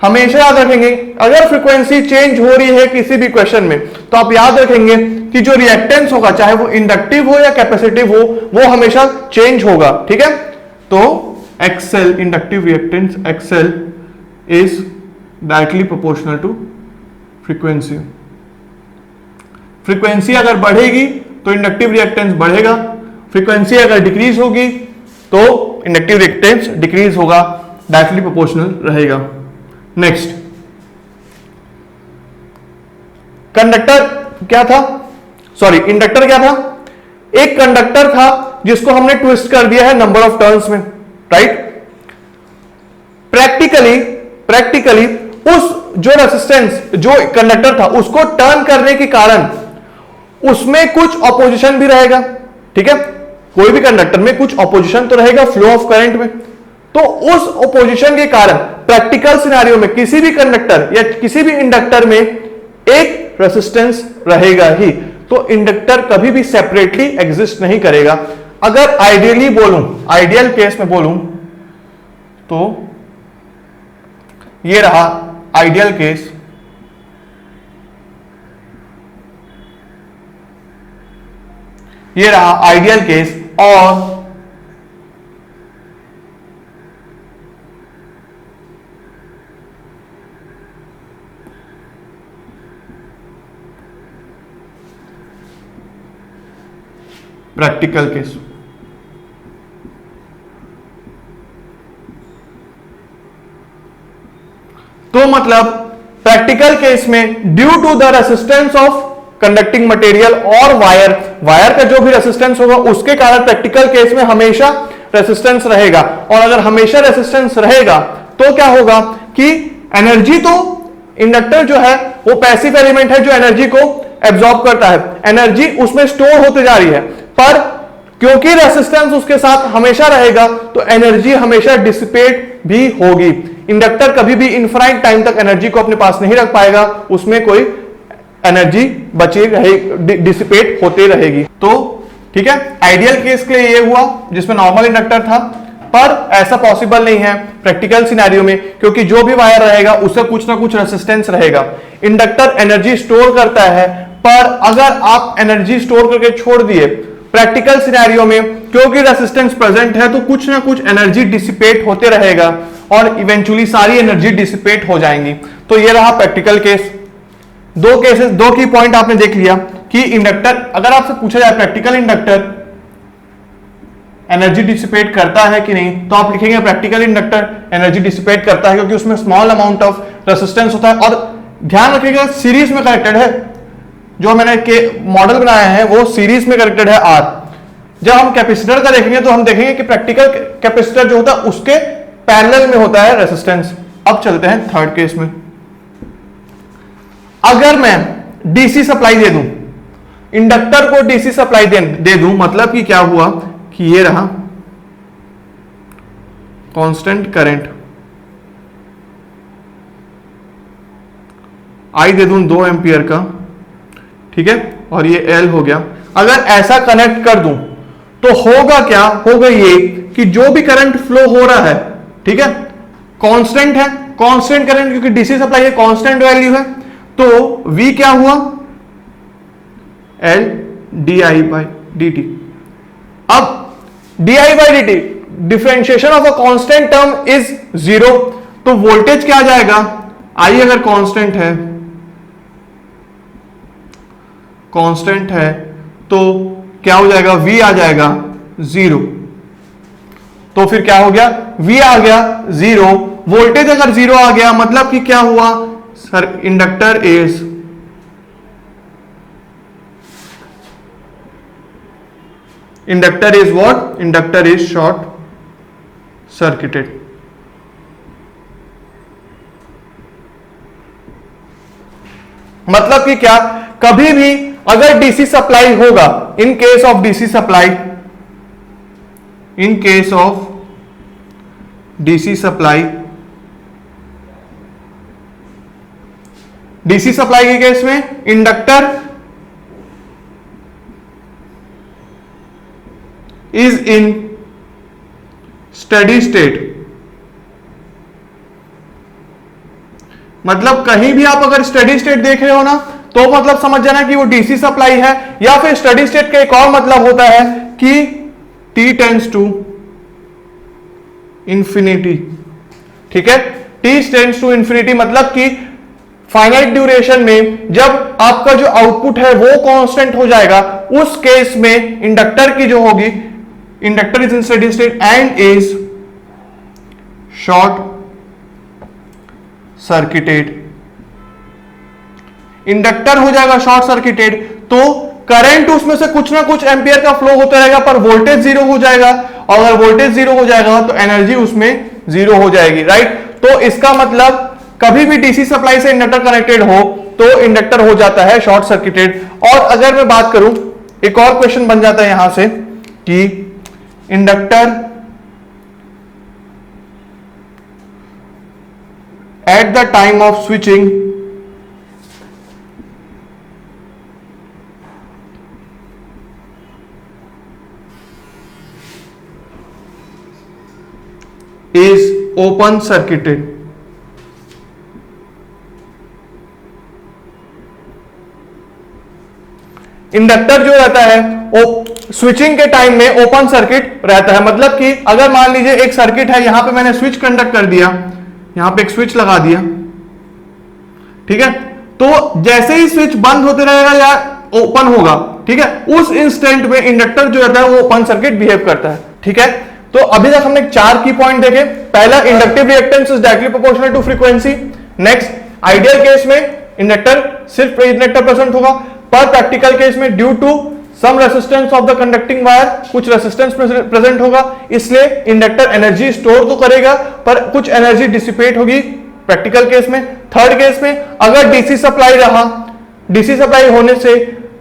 हमेशा याद रखेंगे अगर फ्रीक्वेंसी चेंज हो रही है किसी भी क्वेश्चन में, तो आप याद रखेंगे कि जो रिएक्टेंस होगा चाहे वो इंडक्टिव हो या कैपेसिटिव हो वो हमेशा चेंज होगा, ठीक है। तो XL inductive reactance XL is directly proportional to frequency. Frequency अगर बढ़ेगी तो इंडक्टिव रिएक्टेंस बढ़ेगा, फ्रीक्वेंसी अगर डिक्रीज होगी तो इंडक्टिव रिएक्टेंस डिक्रीज होगा, डायरेक्टली प्रोपोर्शनल रहेगा। नेक्स्ट, कंडक्टर क्या था, सॉरी इंडक्टर क्या था, एक कंडक्टर था जिसको हमने ट्विस्ट कर दिया है नंबर ऑफ टर्न्स में, राइट। प्रैक्टिकली उस जो रेसिस्टेंस जो कंडक्टर था उसको टर्न करने के कारण उसमें कुछ ऑपोजिशन भी रहेगा, ठीक है। कोई भी कंडक्टर में कुछ ऑपोजिशन तो रहेगा फ्लो ऑफ करंट में, तो उस ऑपोजिशन के कारण प्रैक्टिकल सिनेरियो में किसी भी कंडक्टर या किसी भी इंडक्टर में एक रेसिस्टेंस रहेगा ही। तो इंडक्टर कभी भी सेपरेटली एग्जिस्ट नहीं करेगा। अगर आइडियली बोलूं, आइडियल केस में बोलूं तो ये रहा आइडियल केस, ये रहा आइडियल केस, और प्रैक्टिकल केस। तो मतलब प्रैक्टिकल केस में due to the resistance of conducting material और वायर का जो भी रेसिस्टेंस होगा उसके कारण प्रैक्टिकल केस में हमेशा रेसिस्टेंस रहेगा। और अगर हमेशा रेसिस्टेंस रहेगा तो क्या होगा कि एनर्जी, तो इंडक्टर जो है वो पैसिव एलिमेंट है जो एनर्जी को एब्जॉर्ब करता है, एनर्जी उसमें स्टोर होते जा रही है, पर क्योंकि रेसिस्टेंस उसके साथ हमेशा रहेगा तो एनर्जी हमेशा डिसिपेट भी होगी। इंडक्टर कभी भी इनफाइनाइट टाइम तक एनर्जी को अपने पास नहीं रख पाएगा, उसमें कोई एनर्जी बची रहेगी, डिसिपेट होती रहेगी। तो ठीक है, आइडियल केस के लिए ये हुआ जिसमें नॉर्मल इंडक्टर था, पर ऐसा पॉसिबल नहीं है प्रैक्टिकल सिनेरियो में, क्योंकि जो भी वायर रहेगा उससे कुछ ना कुछ रेसिस्टेंस रहेगा। इंडक्टर एनर्जी स्टोर करता है, पर अगर आप एनर्जी स्टोर करके छोड़ दिए प्रैक्टिकल सिनेरियो में, क्योंकि रेसिस्टेंस प्रेजेंट है तो कुछ ना कुछ एनर्जी डिसिपेट होते रहेगा और इवेंचुअली सारी एनर्जी डिसिपेट हो जाएंगी। तो ये रहा प्रैक्टिकल केस। दो केसेस, दो की पॉइंट आपने देख लिया कि इंडक्टर, अगर आपसे पूछा जाए प्रैक्टिकल इंडक्टर एनर्जी डिसिपेट करता है कि नहीं, तो आप लिखेंगे प्रैक्टिकल इंडक्टर एनर्जी डिसिपेट करता है, क्योंकि उसमें स्मॉल अमाउंट ऑफ रेसिस्टेंस होता है। और ध्यान रखिएगा सीरीज में कनेक्टेड है, जो मैंने के मॉडल बनाया है वो सीरीज में कनेक्टेड है आर। जब हम कैपेसिटर का देखेंगे तो हम देखेंगे कि प्रैक्टिकल कैपेसिटर जो होता है उसके पैरेलल में होता है रेसिस्टेंस। अब चलते हैं थर्ड केस में। अगर मैं डीसी सप्लाई दे दूं, इंडक्टर को डीसी सप्लाई दे दूं, मतलब कि क्या हुआ कि ये रहा कांस्टेंट करंट, आई दे दूं 2 एम्पियर का, ठीक है, और ये एल हो गया। अगर ऐसा कनेक्ट कर दूं तो होगा क्या, होगा ये कि जो भी करंट फ्लो हो रहा है, ठीक है, कांस्टेंट है, कांस्टेंट करंट, क्योंकि डीसी सप्लाई है, कांस्टेंट वैल्यू है, तो V क्या हुआ, L di by D T. अब di by D T, differentiation of a constant term is 0, तो वोल्टेज क्या आ जाएगा, I अगर कांस्टेंट है तो क्या हो जाएगा, V आ जाएगा 0। तो फिर क्या हो गया, V आ गया 0, वोल्टेज अगर 0 आ गया मतलब कि क्या हुआ sir, inductor is what, inductor is short circuited. मतलब कि क्या, कभी भी अगर डीसी सप्लाई होगा, in case of DC supply, DC supply के केस में inductor is in steady state. मतलब कहीं भी आप अगर स्टेडी स्टेट देख रहे हो ना, तो मतलब समझ जाना कि वो डीसी सप्लाई है। या फिर स्टेडी स्टेट का एक और मतलब होता है कि T टेंड्स टू इंफिनिटी, ठीक है, T टेंड्स टू इंफिनिटी, मतलब कि फाइनाइट ड्यूरेशन में जब आपका जो आउटपुट है वो कांस्टेंट हो जाएगा, उस केस में इंडक्टर की जो होगी, inductor is in steady state and is short circuited. Inductor हो जाएगा शॉर्ट सर्किटेड, तो करंट उसमें से कुछ ना कुछ एम्पियर का फ्लो होता रहेगा, पर वोल्टेज जीरो हो जाएगा, और अगर वोल्टेज जीरो हो जाएगा तो एनर्जी उसमें जीरो हो जाएगी, राइट। तो इसका मतलब कभी भी डीसी सप्लाई से इंडक्टर कनेक्टेड हो तो इंडक्टर हो जाता है शॉर्ट सर्किटेड। और अगर मैं बात करूं, एक और क्वेश्चन बन जाता है यहां से कि inductor eight the time of switching is open circuited। Inductor जो रहता है वो स्विचिंग के टाइम में ओपन सर्किट रहता है। मतलब कि अगर मान लीजिए एक सर्किट है, यहां पे मैंने स्विच कंडक्ट कर दिया, यहां पे एक स्विच लगा दिया, ठीक है, तो जैसे ही स्विच बंद होते रहेगा या ओपन होगा, ठीक है, उस इंस्टेंट में इंडक्टर जो रहता है वो ओपन सर्किट बिहेव करता है, ठीक है। तो अभी तक हमने 4 की पॉइंट देखे। पहला, inductive reactance is directly proportional to frequency. Next, ideal case में इंडक्टर सिर्फ इंडक्टर प्रेजेंट होगा, पर प्रैक्टिकल केस में due to some resistance of the conducting wire कुछ रेसिस्टेंस प्रेजेंट होगा, इसलिए इंडक्टर एनर्जी स्टोर तो करेगा पर कुछ एनर्जी डिसिपेट होगी प्रैक्टिकल केस में। थर्ड केस में अगर डीसी सप्लाई रहा, डीसी सप्लाई होने से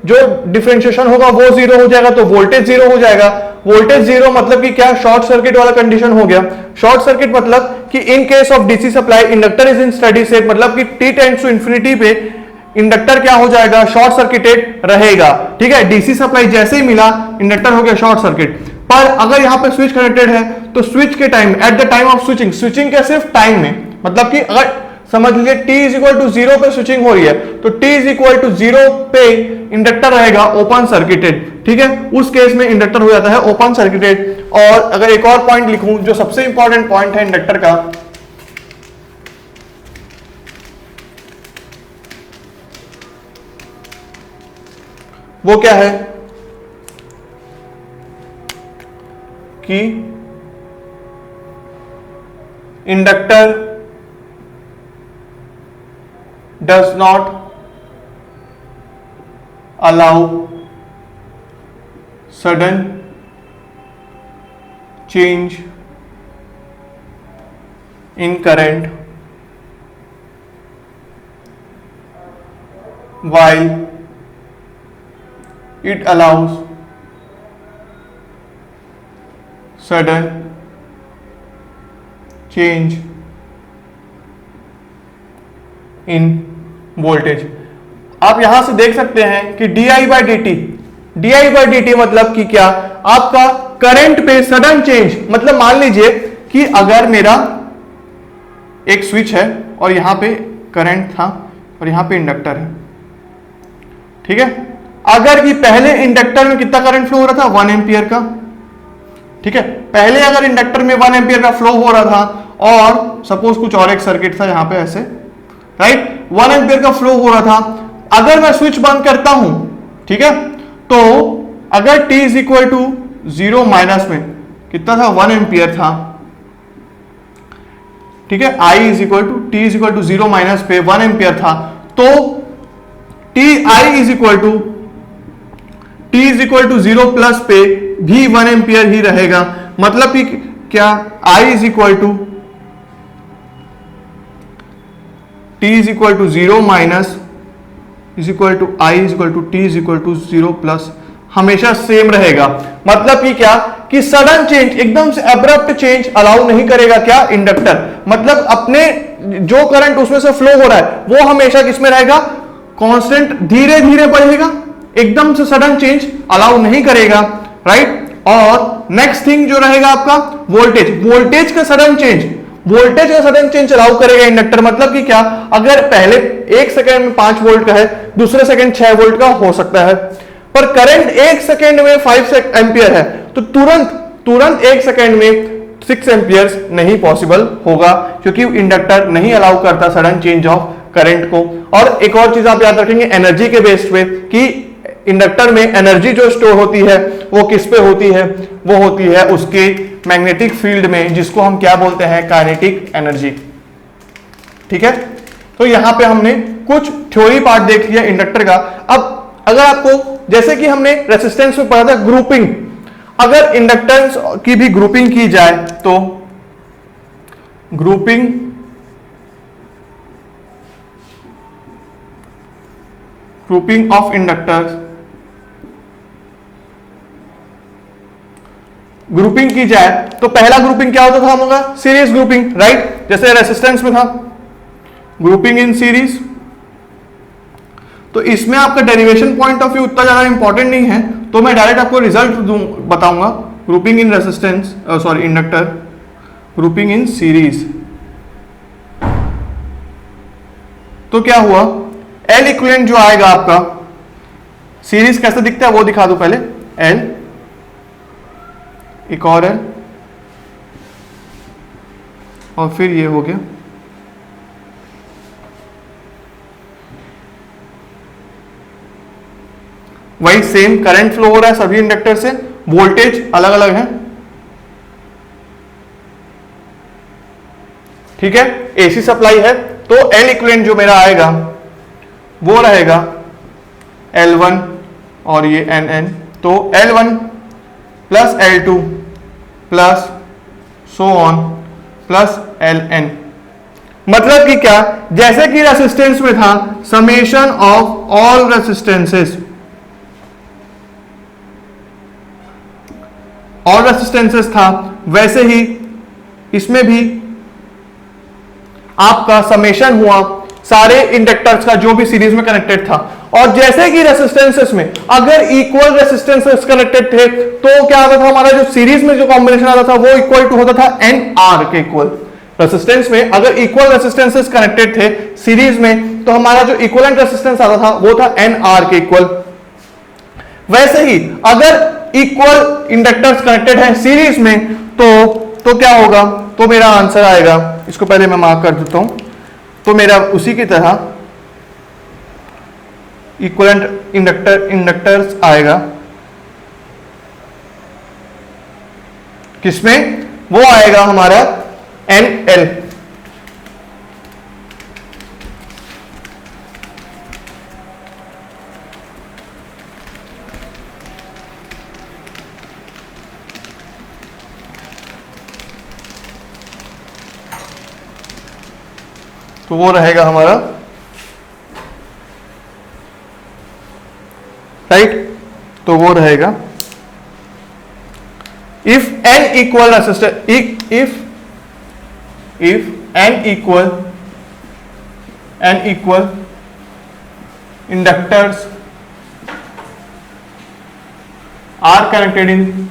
जो डिफरेंशिएशन होगा वो जीरो हो जाएगा, तो वोल्टेज जीरो हो जाएगा। वोल्टेज जीरो मतलब कि क्या, शॉर्ट सर्किट वाला कंडीशन हो गया। शॉर्ट सर्किट मतलब कि in case of DC supply inductor is in steady state, मतलब कि टी टेंड्स टू इंफिनिटी पे इंडक्टर क्या हो जाएगा, शॉर्ट सर्किटेड रहेगा, ठीक है। डीसी सप्लाई जैसे ही मिला इंडक्टर हो गया शॉर्ट सर्किट। पर अगर यहां पे स्विच कनेक्टेड है तो स्विच के time, eight the time of switching, switching के सिर्फ टाइम में, मतलब कि अगर समझ लीजिए t इज इक्वल टू 0 पे स्विचिंग हो रही है, तो t इज इक्वल टू 0 पे इंडक्टर रहेगा ओपन सर्किटेड, ठीक है। उस केस में इंडक्टर हो जाता है ओपन सर्किटेड। और अगर एक और पॉइंट लिखूं जो सबसे इंपॉर्टेंट पॉइंट है इंडक्टर का, वो क्या है कि inductor does not allow sudden change in current while it allows sudden change in voltage। आप यहां से देख सकते हैं कि di/dt मतलब कि क्या, आपका करंट पे सडन चेंज। मतलब मान लीजिए कि अगर मेरा एक स्विच है और यहां पे करंट था और यहां पे इंडक्टर है, ठीक है। अगर कि पहले इंडक्टर में कितना करंट फ्लो हो रहा था, 1 एम्पियर का, ठीक है। पहले अगर इंडक्टर में 1 एम्पियर का फ्लो हो रहा था और सपोज कुछ और एक सर्किट था यहां पे ऐसे, राइट, 1 एम्पियर का फ्लो हो रहा था। अगर मैं स्विच बंद करता हूं, ठीक है, तो अगर t is equal to 0 minus में कितना था, 1 एम्पियर था, ठीक है। I is equal to t is equal to 0 minus पे 1 एम्पियर था, तो I is equal to 0 plus पे भी 1 एम्पियर ही रहेगा। मतलब कि क्या, I is equal to t is equal to 0 minus is equal to I is equal to t is equal to 0 plus हमेशा सेम रहेगा। मतलब कि क्या, कि सडन चेंज, एकदम से अब्रप्ट चेंज अलाउ नहीं करेगा क्या, इंडक्टर। मतलब अपने जो करंट उसमें से फ्लो हो रहा है वो हमेशा किसमें रहेगा, कांस्टेंट, धीरे धीरे बढ़ेगा, एकदम से सडन चेंज अलाउ नहीं करेगा, राइट। और नेक्स्ट थिंग जो रहेगा आपका वोल्टेज का सडन चेंज अलाउ करेगा इंडक्टर। मतलब कि क्या, अगर पहले 1 सेकंड में 5 वोल्ट का है, दूसरे सेकंड 6 वोल्ट का हो सकता है, पर करंट 1 सेकंड में 5 एम्पियर है, तो तुरंत 1 सेकंड में 6 एम्पियर्स नहीं पॉसिबल होगा, क्योंकि इंडक्टर नहीं अलाउ करता सडन चेंज ऑफ करंट को। और एक और चीज आप याद रखेंगे एनर्जी के बेस्ड पे, कि इंडक्टर में एनर्जी जो स्टोर होती है वो किस पे होती है, वो होती है उसके मैग्नेटिक फील्ड में, जिसको हम क्या बोलते हैं, काइनेटिक एनर्जी, ठीक है। तो यहां पे हमने कुछ थ्योरी पार्ट देख लिया इंडक्टर का। अब अगर आपको, जैसे कि हमने रेसिस्टेंस में पढ़ा था ग्रुपिंग, अगर इंडक्टेंस की भी ग्रुपिंग की जाए तो ग्रुपिंग ऑफ इंडक्टर्स, ग्रुपिंग की जाए तो पहला ग्रुपिंग क्या होता था हम लोग, सीरीज ग्रुपिंग, राइट। जैसे रेसिस्टेंस में था ग्रुपिंग इन सीरीज, तो इसमें आपका डेरिवेशन पॉइंट ऑफ व्यू उतना ज्यादा इंपॉर्टेंट नहीं है, तो मैं डायरेक्ट आपको रिजल्ट बताऊंगा। ग्रुपिंग इन रेसिस्टेंस, सॉरी इंडक्टर, ग्रुपिंग इन सीरीज, तो क्या हुआ, L इक्विवेलेंट जो आएगा आपका, सीरीज कैसे दिखता है वो दिखा दो पहले, L, एक और L, और फिर ये हो गया, वही सेम करंट फ्लो हो रहा है सभी इंडक्टर से, वोल्टेज अलग अलग है, ठीक है। एसी सप्लाई है, तो L इक्विवेलेंट जो मेरा आएगा वो रहेगा L1 और ये NN, तो L1 plus L2 plus so on plus LN। मतलब कि क्या, जैसे कि रेसिस्टेंस में था समेशन ऑफ ऑल रेसिस्टेंसेस था, वैसे ही इसमें भी आपका समेशन हुआ सारे इंडक्टर्स का जो भी सीरीज में कनेक्टेड था। और जैसे कि रेसिस्टेंसेस में अगर इक्वल रेसिस्टेंसेस कनेक्टेड थे तो क्या होता था, हमारा जो सीरीज में जो कॉम्बिनेशन आता था वो इक्वल टू होता था NR के इक्वल। रेसिस्टेंस में अगर इक्वल रेसिस्टेंसेस कनेक्टेड थे सीरीज में, तो हमारा जो इक्विवेलेंट रेसिस्टेंस आता था वो था NR के इक्वल। वैसे ही अगर इक्वल इंडक्टर्स कनेक्टेड है सीरीज में, तो क्या होगा, तो मेरा आंसर आएगा, इसको पहले मैं मार्क कर देता हूं, तो मेरा उसी की तरह इक्विवेलेंट इंडक्टर्स आएगा, किसमें, वो आएगा हमारा NL। तो वो रहेगा हमारा, राइट, तो वो रहेगा if n equal resistor, if n equal inductors are connected in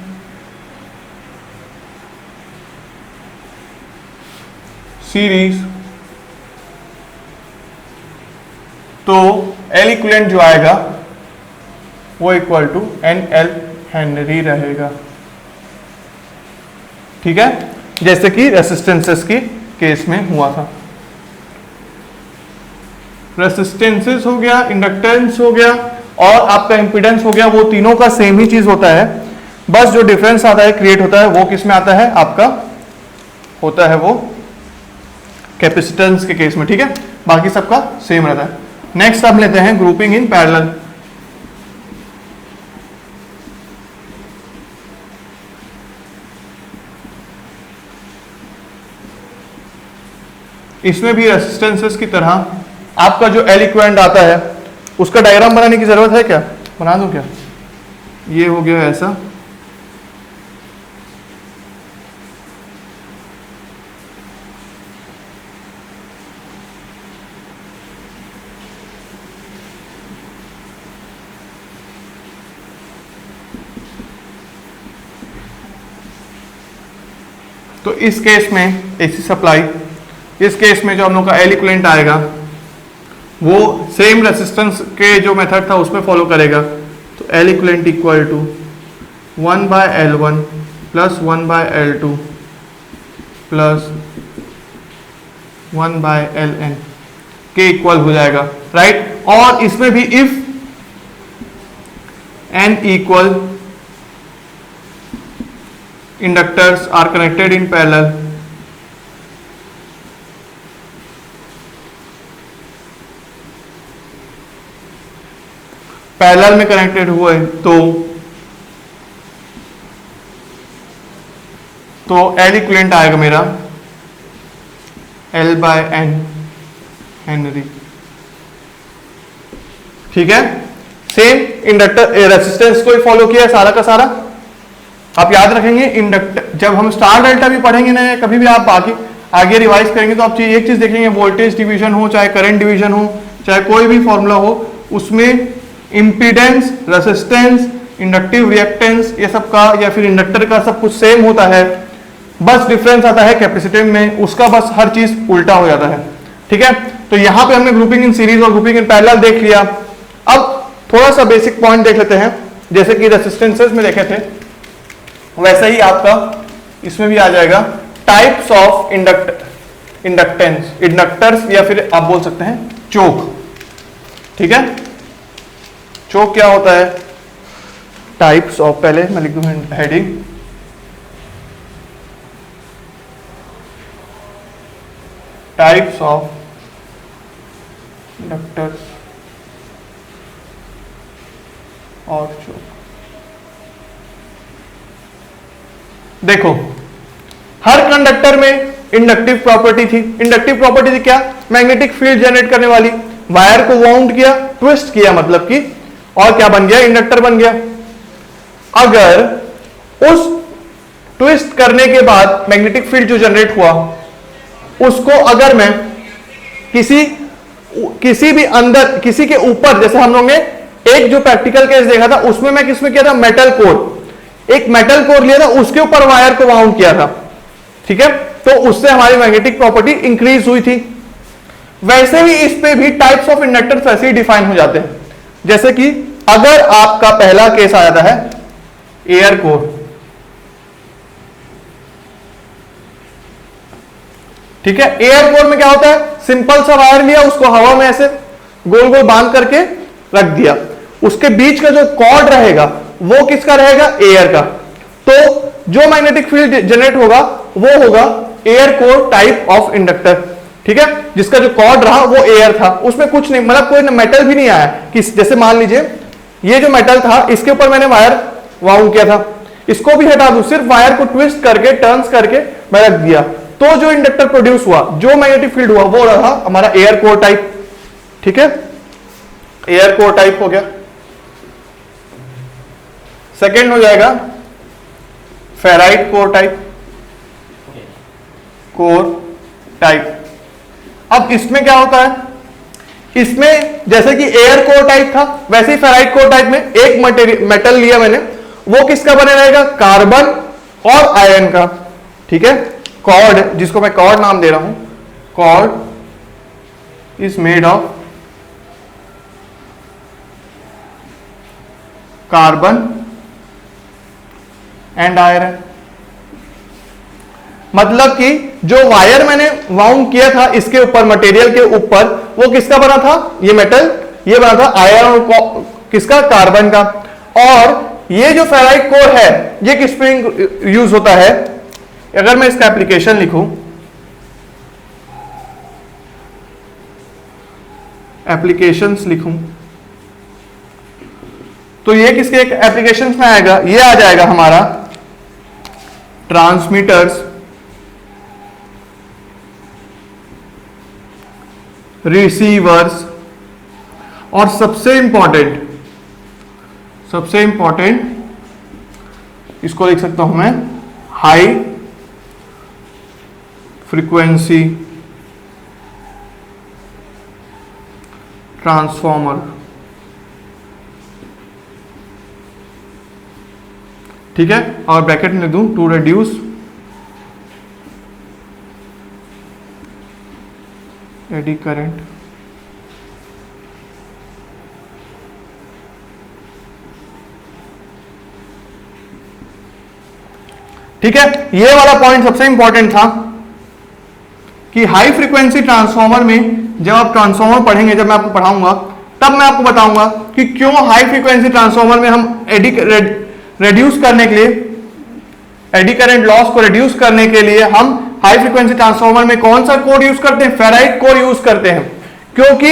series, तो L इक्विवेलेंट जो आएगा वो इक्वल टू NL हेनरी रहेगा। ठीक है, जैसे कि रेसिस्टेंसेस की केस में हुआ था। रेसिस्टेंसेस हो गया, इंडक्टेंस हो गया और आपका इंपीडेंस हो गया, वो तीनों का सेम ही चीज होता है, बस जो डिफरेंस आता है, क्रिएट होता है, वो किस में आता है, आपका होता है वो कैपेसिटेंस के केस में। ठीक है, बाकी सबका सेम रहता है। नेक्स्ट अब लेते हैं ग्रुपिंग इन पैरेलल। इसमें भी रेसिस्टेंसेस की तरह आपका जो L इक्विवेलेंट आता है उसका डायग्राम बनाने की जरूरत है क्या? बना दूं क्या? ये हो गया ऐसा, तो इस केस में एसी सप्लाई, इस केस में जो हम लोग का L इक्विवेलेंट आएगा वो सेम रेसिस्टेंस के जो मेथड था उसमें फॉलो करेगा। तो L equivalent equal to 1/L1 plus 1/L2 plus 1/Ln के इक्वल हो जाएगा, राइट। और इसमें भी if n equal inductors are connected in parallel, parallel में कनेक्टेड हुए तो L इक्विवेलेंट आएगा मेरा L/N हेनरी। ठीक है, सेम इंडक्टर रेसिस्टेंस को ही फॉलो किया सारा का सारा। आप याद रखेंगे इंडक्टर, जब हम स्टार डेल्टा भी पढ़ेंगे ना, कभी भी आप आगे रिवाइज करेंगे तो आप एक चीज देखेंगे, वोल्टेज डिवीजन हो चाहे करंट डिवीजन हो चाहे कोई भी फॉर्मूला हो, उसमें इंपीडेंस, रेसिस्टेंस, इंडक्टिव रिएक्टेंस, ये सब का या फिर इंडक्टर का सब कुछ सेम होता है, बस डिफरेंस आता है कैपेसिटेंस में, उसका बस हर चीज उल्टा हो जाता है। ठीक है, तो यहां पे हमने ग्रुपिंग इन सीरीज और ग्रुपिंग इन पैरेलल देख लिया। अब थोड़ा सा बेसिक पॉइंट देख लेते हैं, जैसे कि रेसिस्टेंसेस में देखे थे वैसे ही आपका इसमें भी आ जाएगा टाइप्स ऑफ इंडक्टेंस, इंडक्टर्स, या फिर आप बोल सकते हैं चोक। ठीक है, चोक क्या होता है? टाइप्स ऑफ, पहले मैं लिख दूं हेडिंग, टाइप्स ऑफ इंडक्टर्स और चोक। देखो, हर कंडक्टर में इंडक्टिव प्रॉपर्टी थी। इंडक्टिव प्रॉपर्टी थी क्या? मैग्नेटिक फील्ड जनरेट करने वाली। वायर को वाउंड किया, ट्विस्ट किया, मतलब कि, और क्या बन गया? इंडक्टर बन गया। अगर उस ट्विस्ट करने के बाद मैग्नेटिक फील्ड जो जनरेट हुआ उसको अगर मैं किसी भी अंदर, किसी के ऊपर, जैसे हम लोग ने एक जो प्रैक्टिकल केस देखा था उसमें मैं किसमें किया था? मेटल कोर, एक मेटल कोर लिया था, उसके ऊपर वायर को वाउंड किया था। ठीक है, तो उससे हमारी मैग्नेटिक प्रॉपर्टी इंक्रीज हुई थी। वैसे ही इस पे भी टाइप्स ऑफ इंडक्टर्स वैसे ही डिफाइन हो जाते हैं। जैसे कि अगर आपका पहला केस आ जाता है एयर कोर, ठीक है, एयर कोर में क्या होता है? सिंपल सा वायर लिया, उसको हवा में ऐसे गोल गोल बांध करके रख दिया, उसके बीच का जो कॉर्ड रहेगा वो किसका रहेगा? एयर का। तो जो मैग्नेटिक फील्ड जनरेट होगा वो होगा air core type of inductor. ठीक है, जिसका जो कॉर्ड रहा वो एयर था, उसमें कुछ नहीं, मतलब कोई मेटल भी नहीं आया कि, जैसे मान लीजिए ये जो मेटल था इसके ऊपर मैंने वायर वाउंड किया था, इसको भी हटा दूं, सिर्फ वायर को ट्विस्ट करके, टर्न्स करके मैं रख दिया, तो जो इंडक्टर प्रोड्यूस हुआ, जो मैग्नेटिक फील्ड हुआ, वो रहा हमारा एयर कोर टाइप। ठीक है, एयर कोर टाइप हो गया। सेकेंड हो जाएगा ferrite core type, core type. अब इसमें क्या होता है, इसमें जैसे कि एयर कोर टाइप था, वैसे ही फेराइट कोर टाइप में एक मेटल लिया मैंने, वो किसका बने रहेगा, कार्बन और आयरन का। ठीक है, कॉर्ड, जिसको मैं कॉर्ड नाम दे रहा हूं, core is made of carbon and iron. मतलब कि जो वायर मैंने वाउंड किया था इसके ऊपर, मटेरियल के ऊपर, वो किसका बना था, ये मेटल, ये बना था आयरन और किसका, कार्बन का। और ये जो फेराइट कोर है, ये किस पे यूज होता है, अगर मैं इसका एप्लीकेशन लिखूं, एप्लीकेशंस लिखूं, तो ये किसके एप्लीकेशंस में आएगा, ये आ जाएगा हमारा ट्रांसमीटर्स, रिसीवर्स, और सबसे इंपॉर्टेंट इसको लिख सकता हूं मैं, हाई फ्रीक्वेंसी ट्रांसफॉर्मर। ठीक है, और ब्रैकेट में लिख दूं टू रिड्यूस एडी करंट। ठीक है, ये वाला पॉइंट सबसे इंपॉर्टेंट था कि हाई फ्रीक्वेंसी ट्रांसफॉर्मर में, जब आप ट्रांसफॉर्मर पढ़ेंगे, जब मैं आपको पढ़ाऊंगा, तब मैं आपको बताऊंगा कि क्यों हाई फ्रीक्वेंसी ट्रांसफॉर्मर में हम रिड्यूस करने के लिए, एडी करंट लॉस को रिड्यूस करने के लिए हम हाई फ्रीक्वेंसी ट्रांसफॉर्मर में कौन सा कोर यूज करते हैं, फेराइट कोर यूज करते हैं। क्योंकि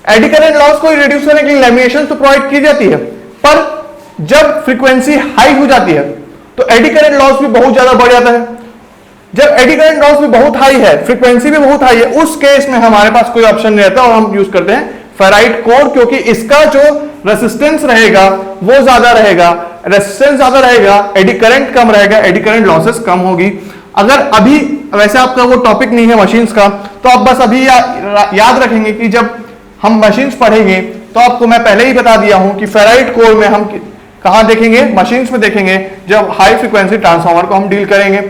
एडी करंट लॉस को रिड्यूस करने के लिए लैमिनेशन तो प्रोवाइड की जाती है, पर जब फ्रीक्वेंसी हाई हो जाती है तो एडी करंट लॉस भी बहुत ज्यादा बढ़ जाता है। जब एडी करंट लॉस भी बहुत हाई है, फ्रीक्वेंसी भी बहुत हाई है, उस केस में हमारे पास कोई ऑप्शन नहीं रहता और हम यूज करते हैं फेराइट कोर, क्योंकि इसका जो रेसिस्टेंस रहेगा वो ज्यादा रहेगा, रेसिस्टेंस ज्यादा रहेगा, एडी करंट कम रहेगा, एडी करंट लॉसेस कम होगी। अगर अभी, वैसे आपका वो टॉपिक नहीं है मशीन्स का, तो आप बस अभी याद रखेंगे कि जब हम मशीन्स पढ़ेंगे तो आपको मैं पहले ही बता दिया हूं कि फेराइट कोर में हम कहां देखेंगे, मशीन्स में देखेंगे, जब हाई फ्रीक्वेंसी ट्रांसफॉर्मर को हम डील करेंगे।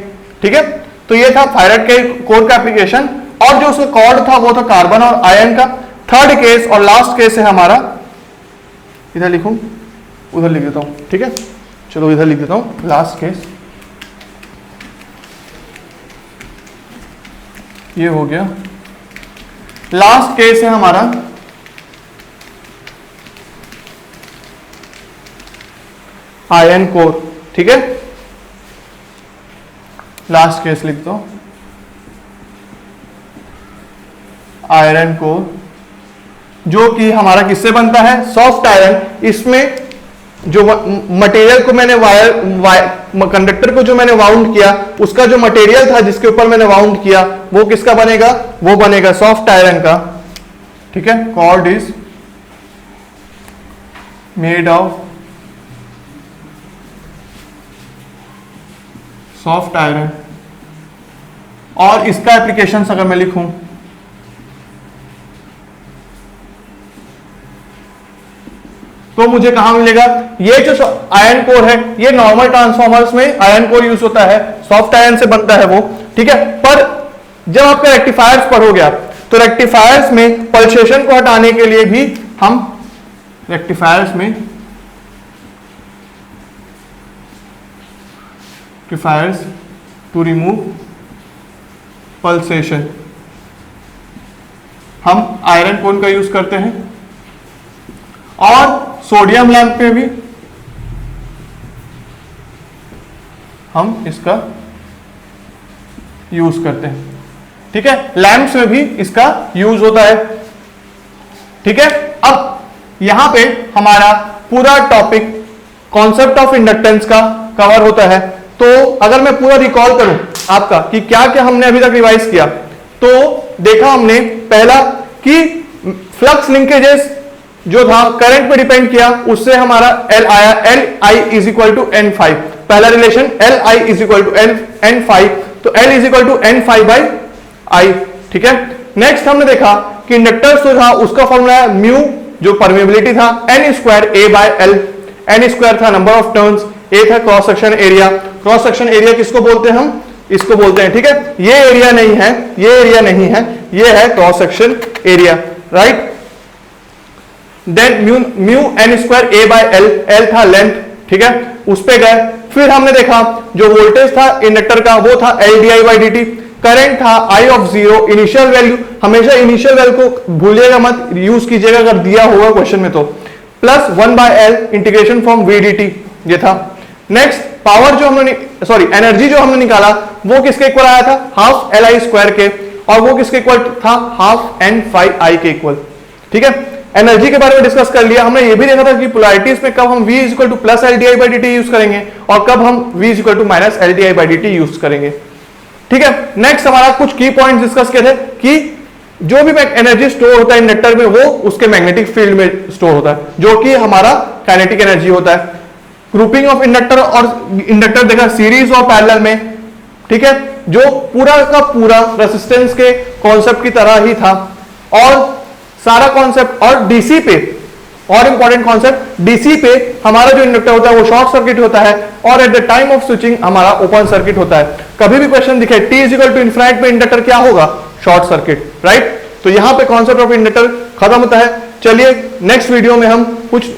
ठीक है, तो ये था फेराइट के कोर का एप्लीकेशन, और जो उसका कॉर्ड था वो था कार्बन और आयरन का। थर्ड केस और लास्ट केस है हमारा, इधर लिखूं, उधर लिख देता हूं। ठीक है, चलो इधर लिख देता हूं, लास्ट केस ये हो गया। लास्ट केस है हमारा आयरन कोर। ठीक है, लास्ट केस लिख दो, आयरन कोर, जो कि हमारा किससे बनता है, सॉफ्ट आयरन। इसमें जो मटेरियल को मैंने कंडक्टर को जो मैंने वाउंड किया, उसका जो मटेरियल था जिसके ऊपर मैंने वाउंड किया, वो किसका बनेगा, वो बनेगा सॉफ्ट आयरन का। ठीक है, core is made of soft iron. और इसका एप्लीकेशन अगर मैं लिखूं, तो मुझे कहां मिलेगा, ये जो आयरन कोर है, ये नॉर्मल ट्रांसफॉर्मर्स में आयरन कोर यूज होता है, सॉफ्ट आयरन से बनता है वो। ठीक है, पर जब आपका रेक्टिफायर्स पढ़ोगे आप, तो रेक्टिफायर्स में पल्सेशन को हटाने के लिए भी हम रेक्टिफायर्स में रेक्टिफायर्स टू रिमूव पल्सेशन हम आयरन कोन का यूज करते हैं, और सोडियम लैंप में भी हम इसका यूज करते हैं। ठीक है, लैंप्स में भी इसका यूज होता है। ठीक है, अब यहां पे हमारा पूरा टॉपिक कॉन्सेप्ट ऑफ इंडक्टेंस का कवर होता है। तो अगर मैं पूरा रिकॉल करूं आपका कि क्या क्या हमने अभी तक रिवाइज किया, तो देखा हमने पहला कि फ्लक्स लिंकेजेस जो था करंट पे डिपेंड किया, उससे हमारा एल आया, L I is equal to N five, पहला relation L I is equal to N five, तो L is equal to N five by I, ठीक है। नेक्स्ट हमने देखा कि इंडक्टर्स जो था उसका फॉर्मूला है म्यू, जो परमेबिलिटी था, N square A by L, N square था नंबर ऑफ टर्न्स, ए था cross section area, cross section area किसको बोलते हैं हम, इसको बोलते हैं, ठीक है। ये एरिया नहीं है, ये एरिया नहीं है, ये है cross section area, right. Then mu N square A by L, L था लेंथ, ठीक है, उस पे गए। फिर हमने देखा जो वोल्टेज था इंडक्टर का वो था L D I by D t, current था आई ऑफ जीरो, इनिशियल वैल्यू, हमेशा इनिशियल वैल्यू को भूलिएगा मत, यूज कीजिएगा अगर दिया होगा क्वेश्चन में तो, plus 1 by L integration from V D T, ये था। नेक्स्ट पावर जो हमने एनर्जी जो हमने निकाला वो किसके इक्वल आया था, हाफ एल आई स्क्वायर के, और वो किसके इक्वल था, हाफ एन फाइव आई के इक्वल, ठीक है। एनर्जी के बारे में डिस्कस कर लिया हमने, ये भी देखा था कि पोलैरिटीज में कब हम V is equal to plus L D I by D t use करेंगे और कब हम V is equal to minus L D I by D t use करेंगे, ठीक है। नेक्स्ट हमारा कुछ की पॉइंट डिस्कस किए थे कि जो भी एनर्जी स्टोर होता है इंडक्टर में वो उसके मैग्नेटिक फील्ड में स्टोर होता है, जो कि हमारा काइनेटिक एनर्जी होता है। ग्रुपिंग ऑफ इंडक्टर और इंडक्टर देखा सीरीज और पैरेलल में, ठीक है, जो पूरा का पूरा रेसिस्टेंस के कॉन्सेप्ट की तरह ही था, और सारा कॉन्सेप्ट, और डीसी पे और इंपॉर्टेंट कॉन्सेप्ट, डीसी पे हमारा जो इंडक्टर होता है वो शॉर्ट सर्किट होता है, और at the time of switching हमारा ओपन सर्किट होता है। कभी भी क्वेश्चन दिखे t is equal to infinite पे इंडक्टर क्या होगा, शॉर्ट सर्किट, राइट। तो यहां पे कॉन्सेप्ट ऑफ इंडक्टर खत्म होता है। चलिए नेक्स्ट वीडियो में हम कुछ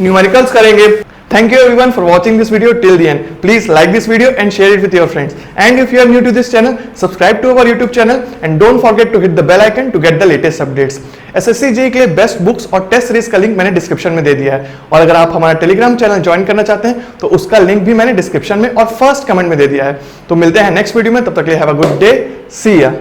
न्यूमेरिकल्स करेंगे। Thank you everyone for watching this video till the end. Please like this video and share it with your friends. And if you are new to this channel, subscribe to our YouTube channel and don't forget to hit the bell icon to get the latest updates. SSC JEE के लिए बेस्ट बुक्स और टेस्ट सीरीज का लिंक मैंने डिस्क्रिप्शन में दे दिया है, और अगर आप हमारा टेलीग्राम चैनल ज्वाइन करना चाहते हैं तो उसका लिंक भी मैंने डिस्क्रिप्शन में और फर्स्ट कमेंट में दे दिया है। तो मिलते हैं नेक्स्ट वीडियो में, तब तक के लिए हैव अ गुड डे, सी या।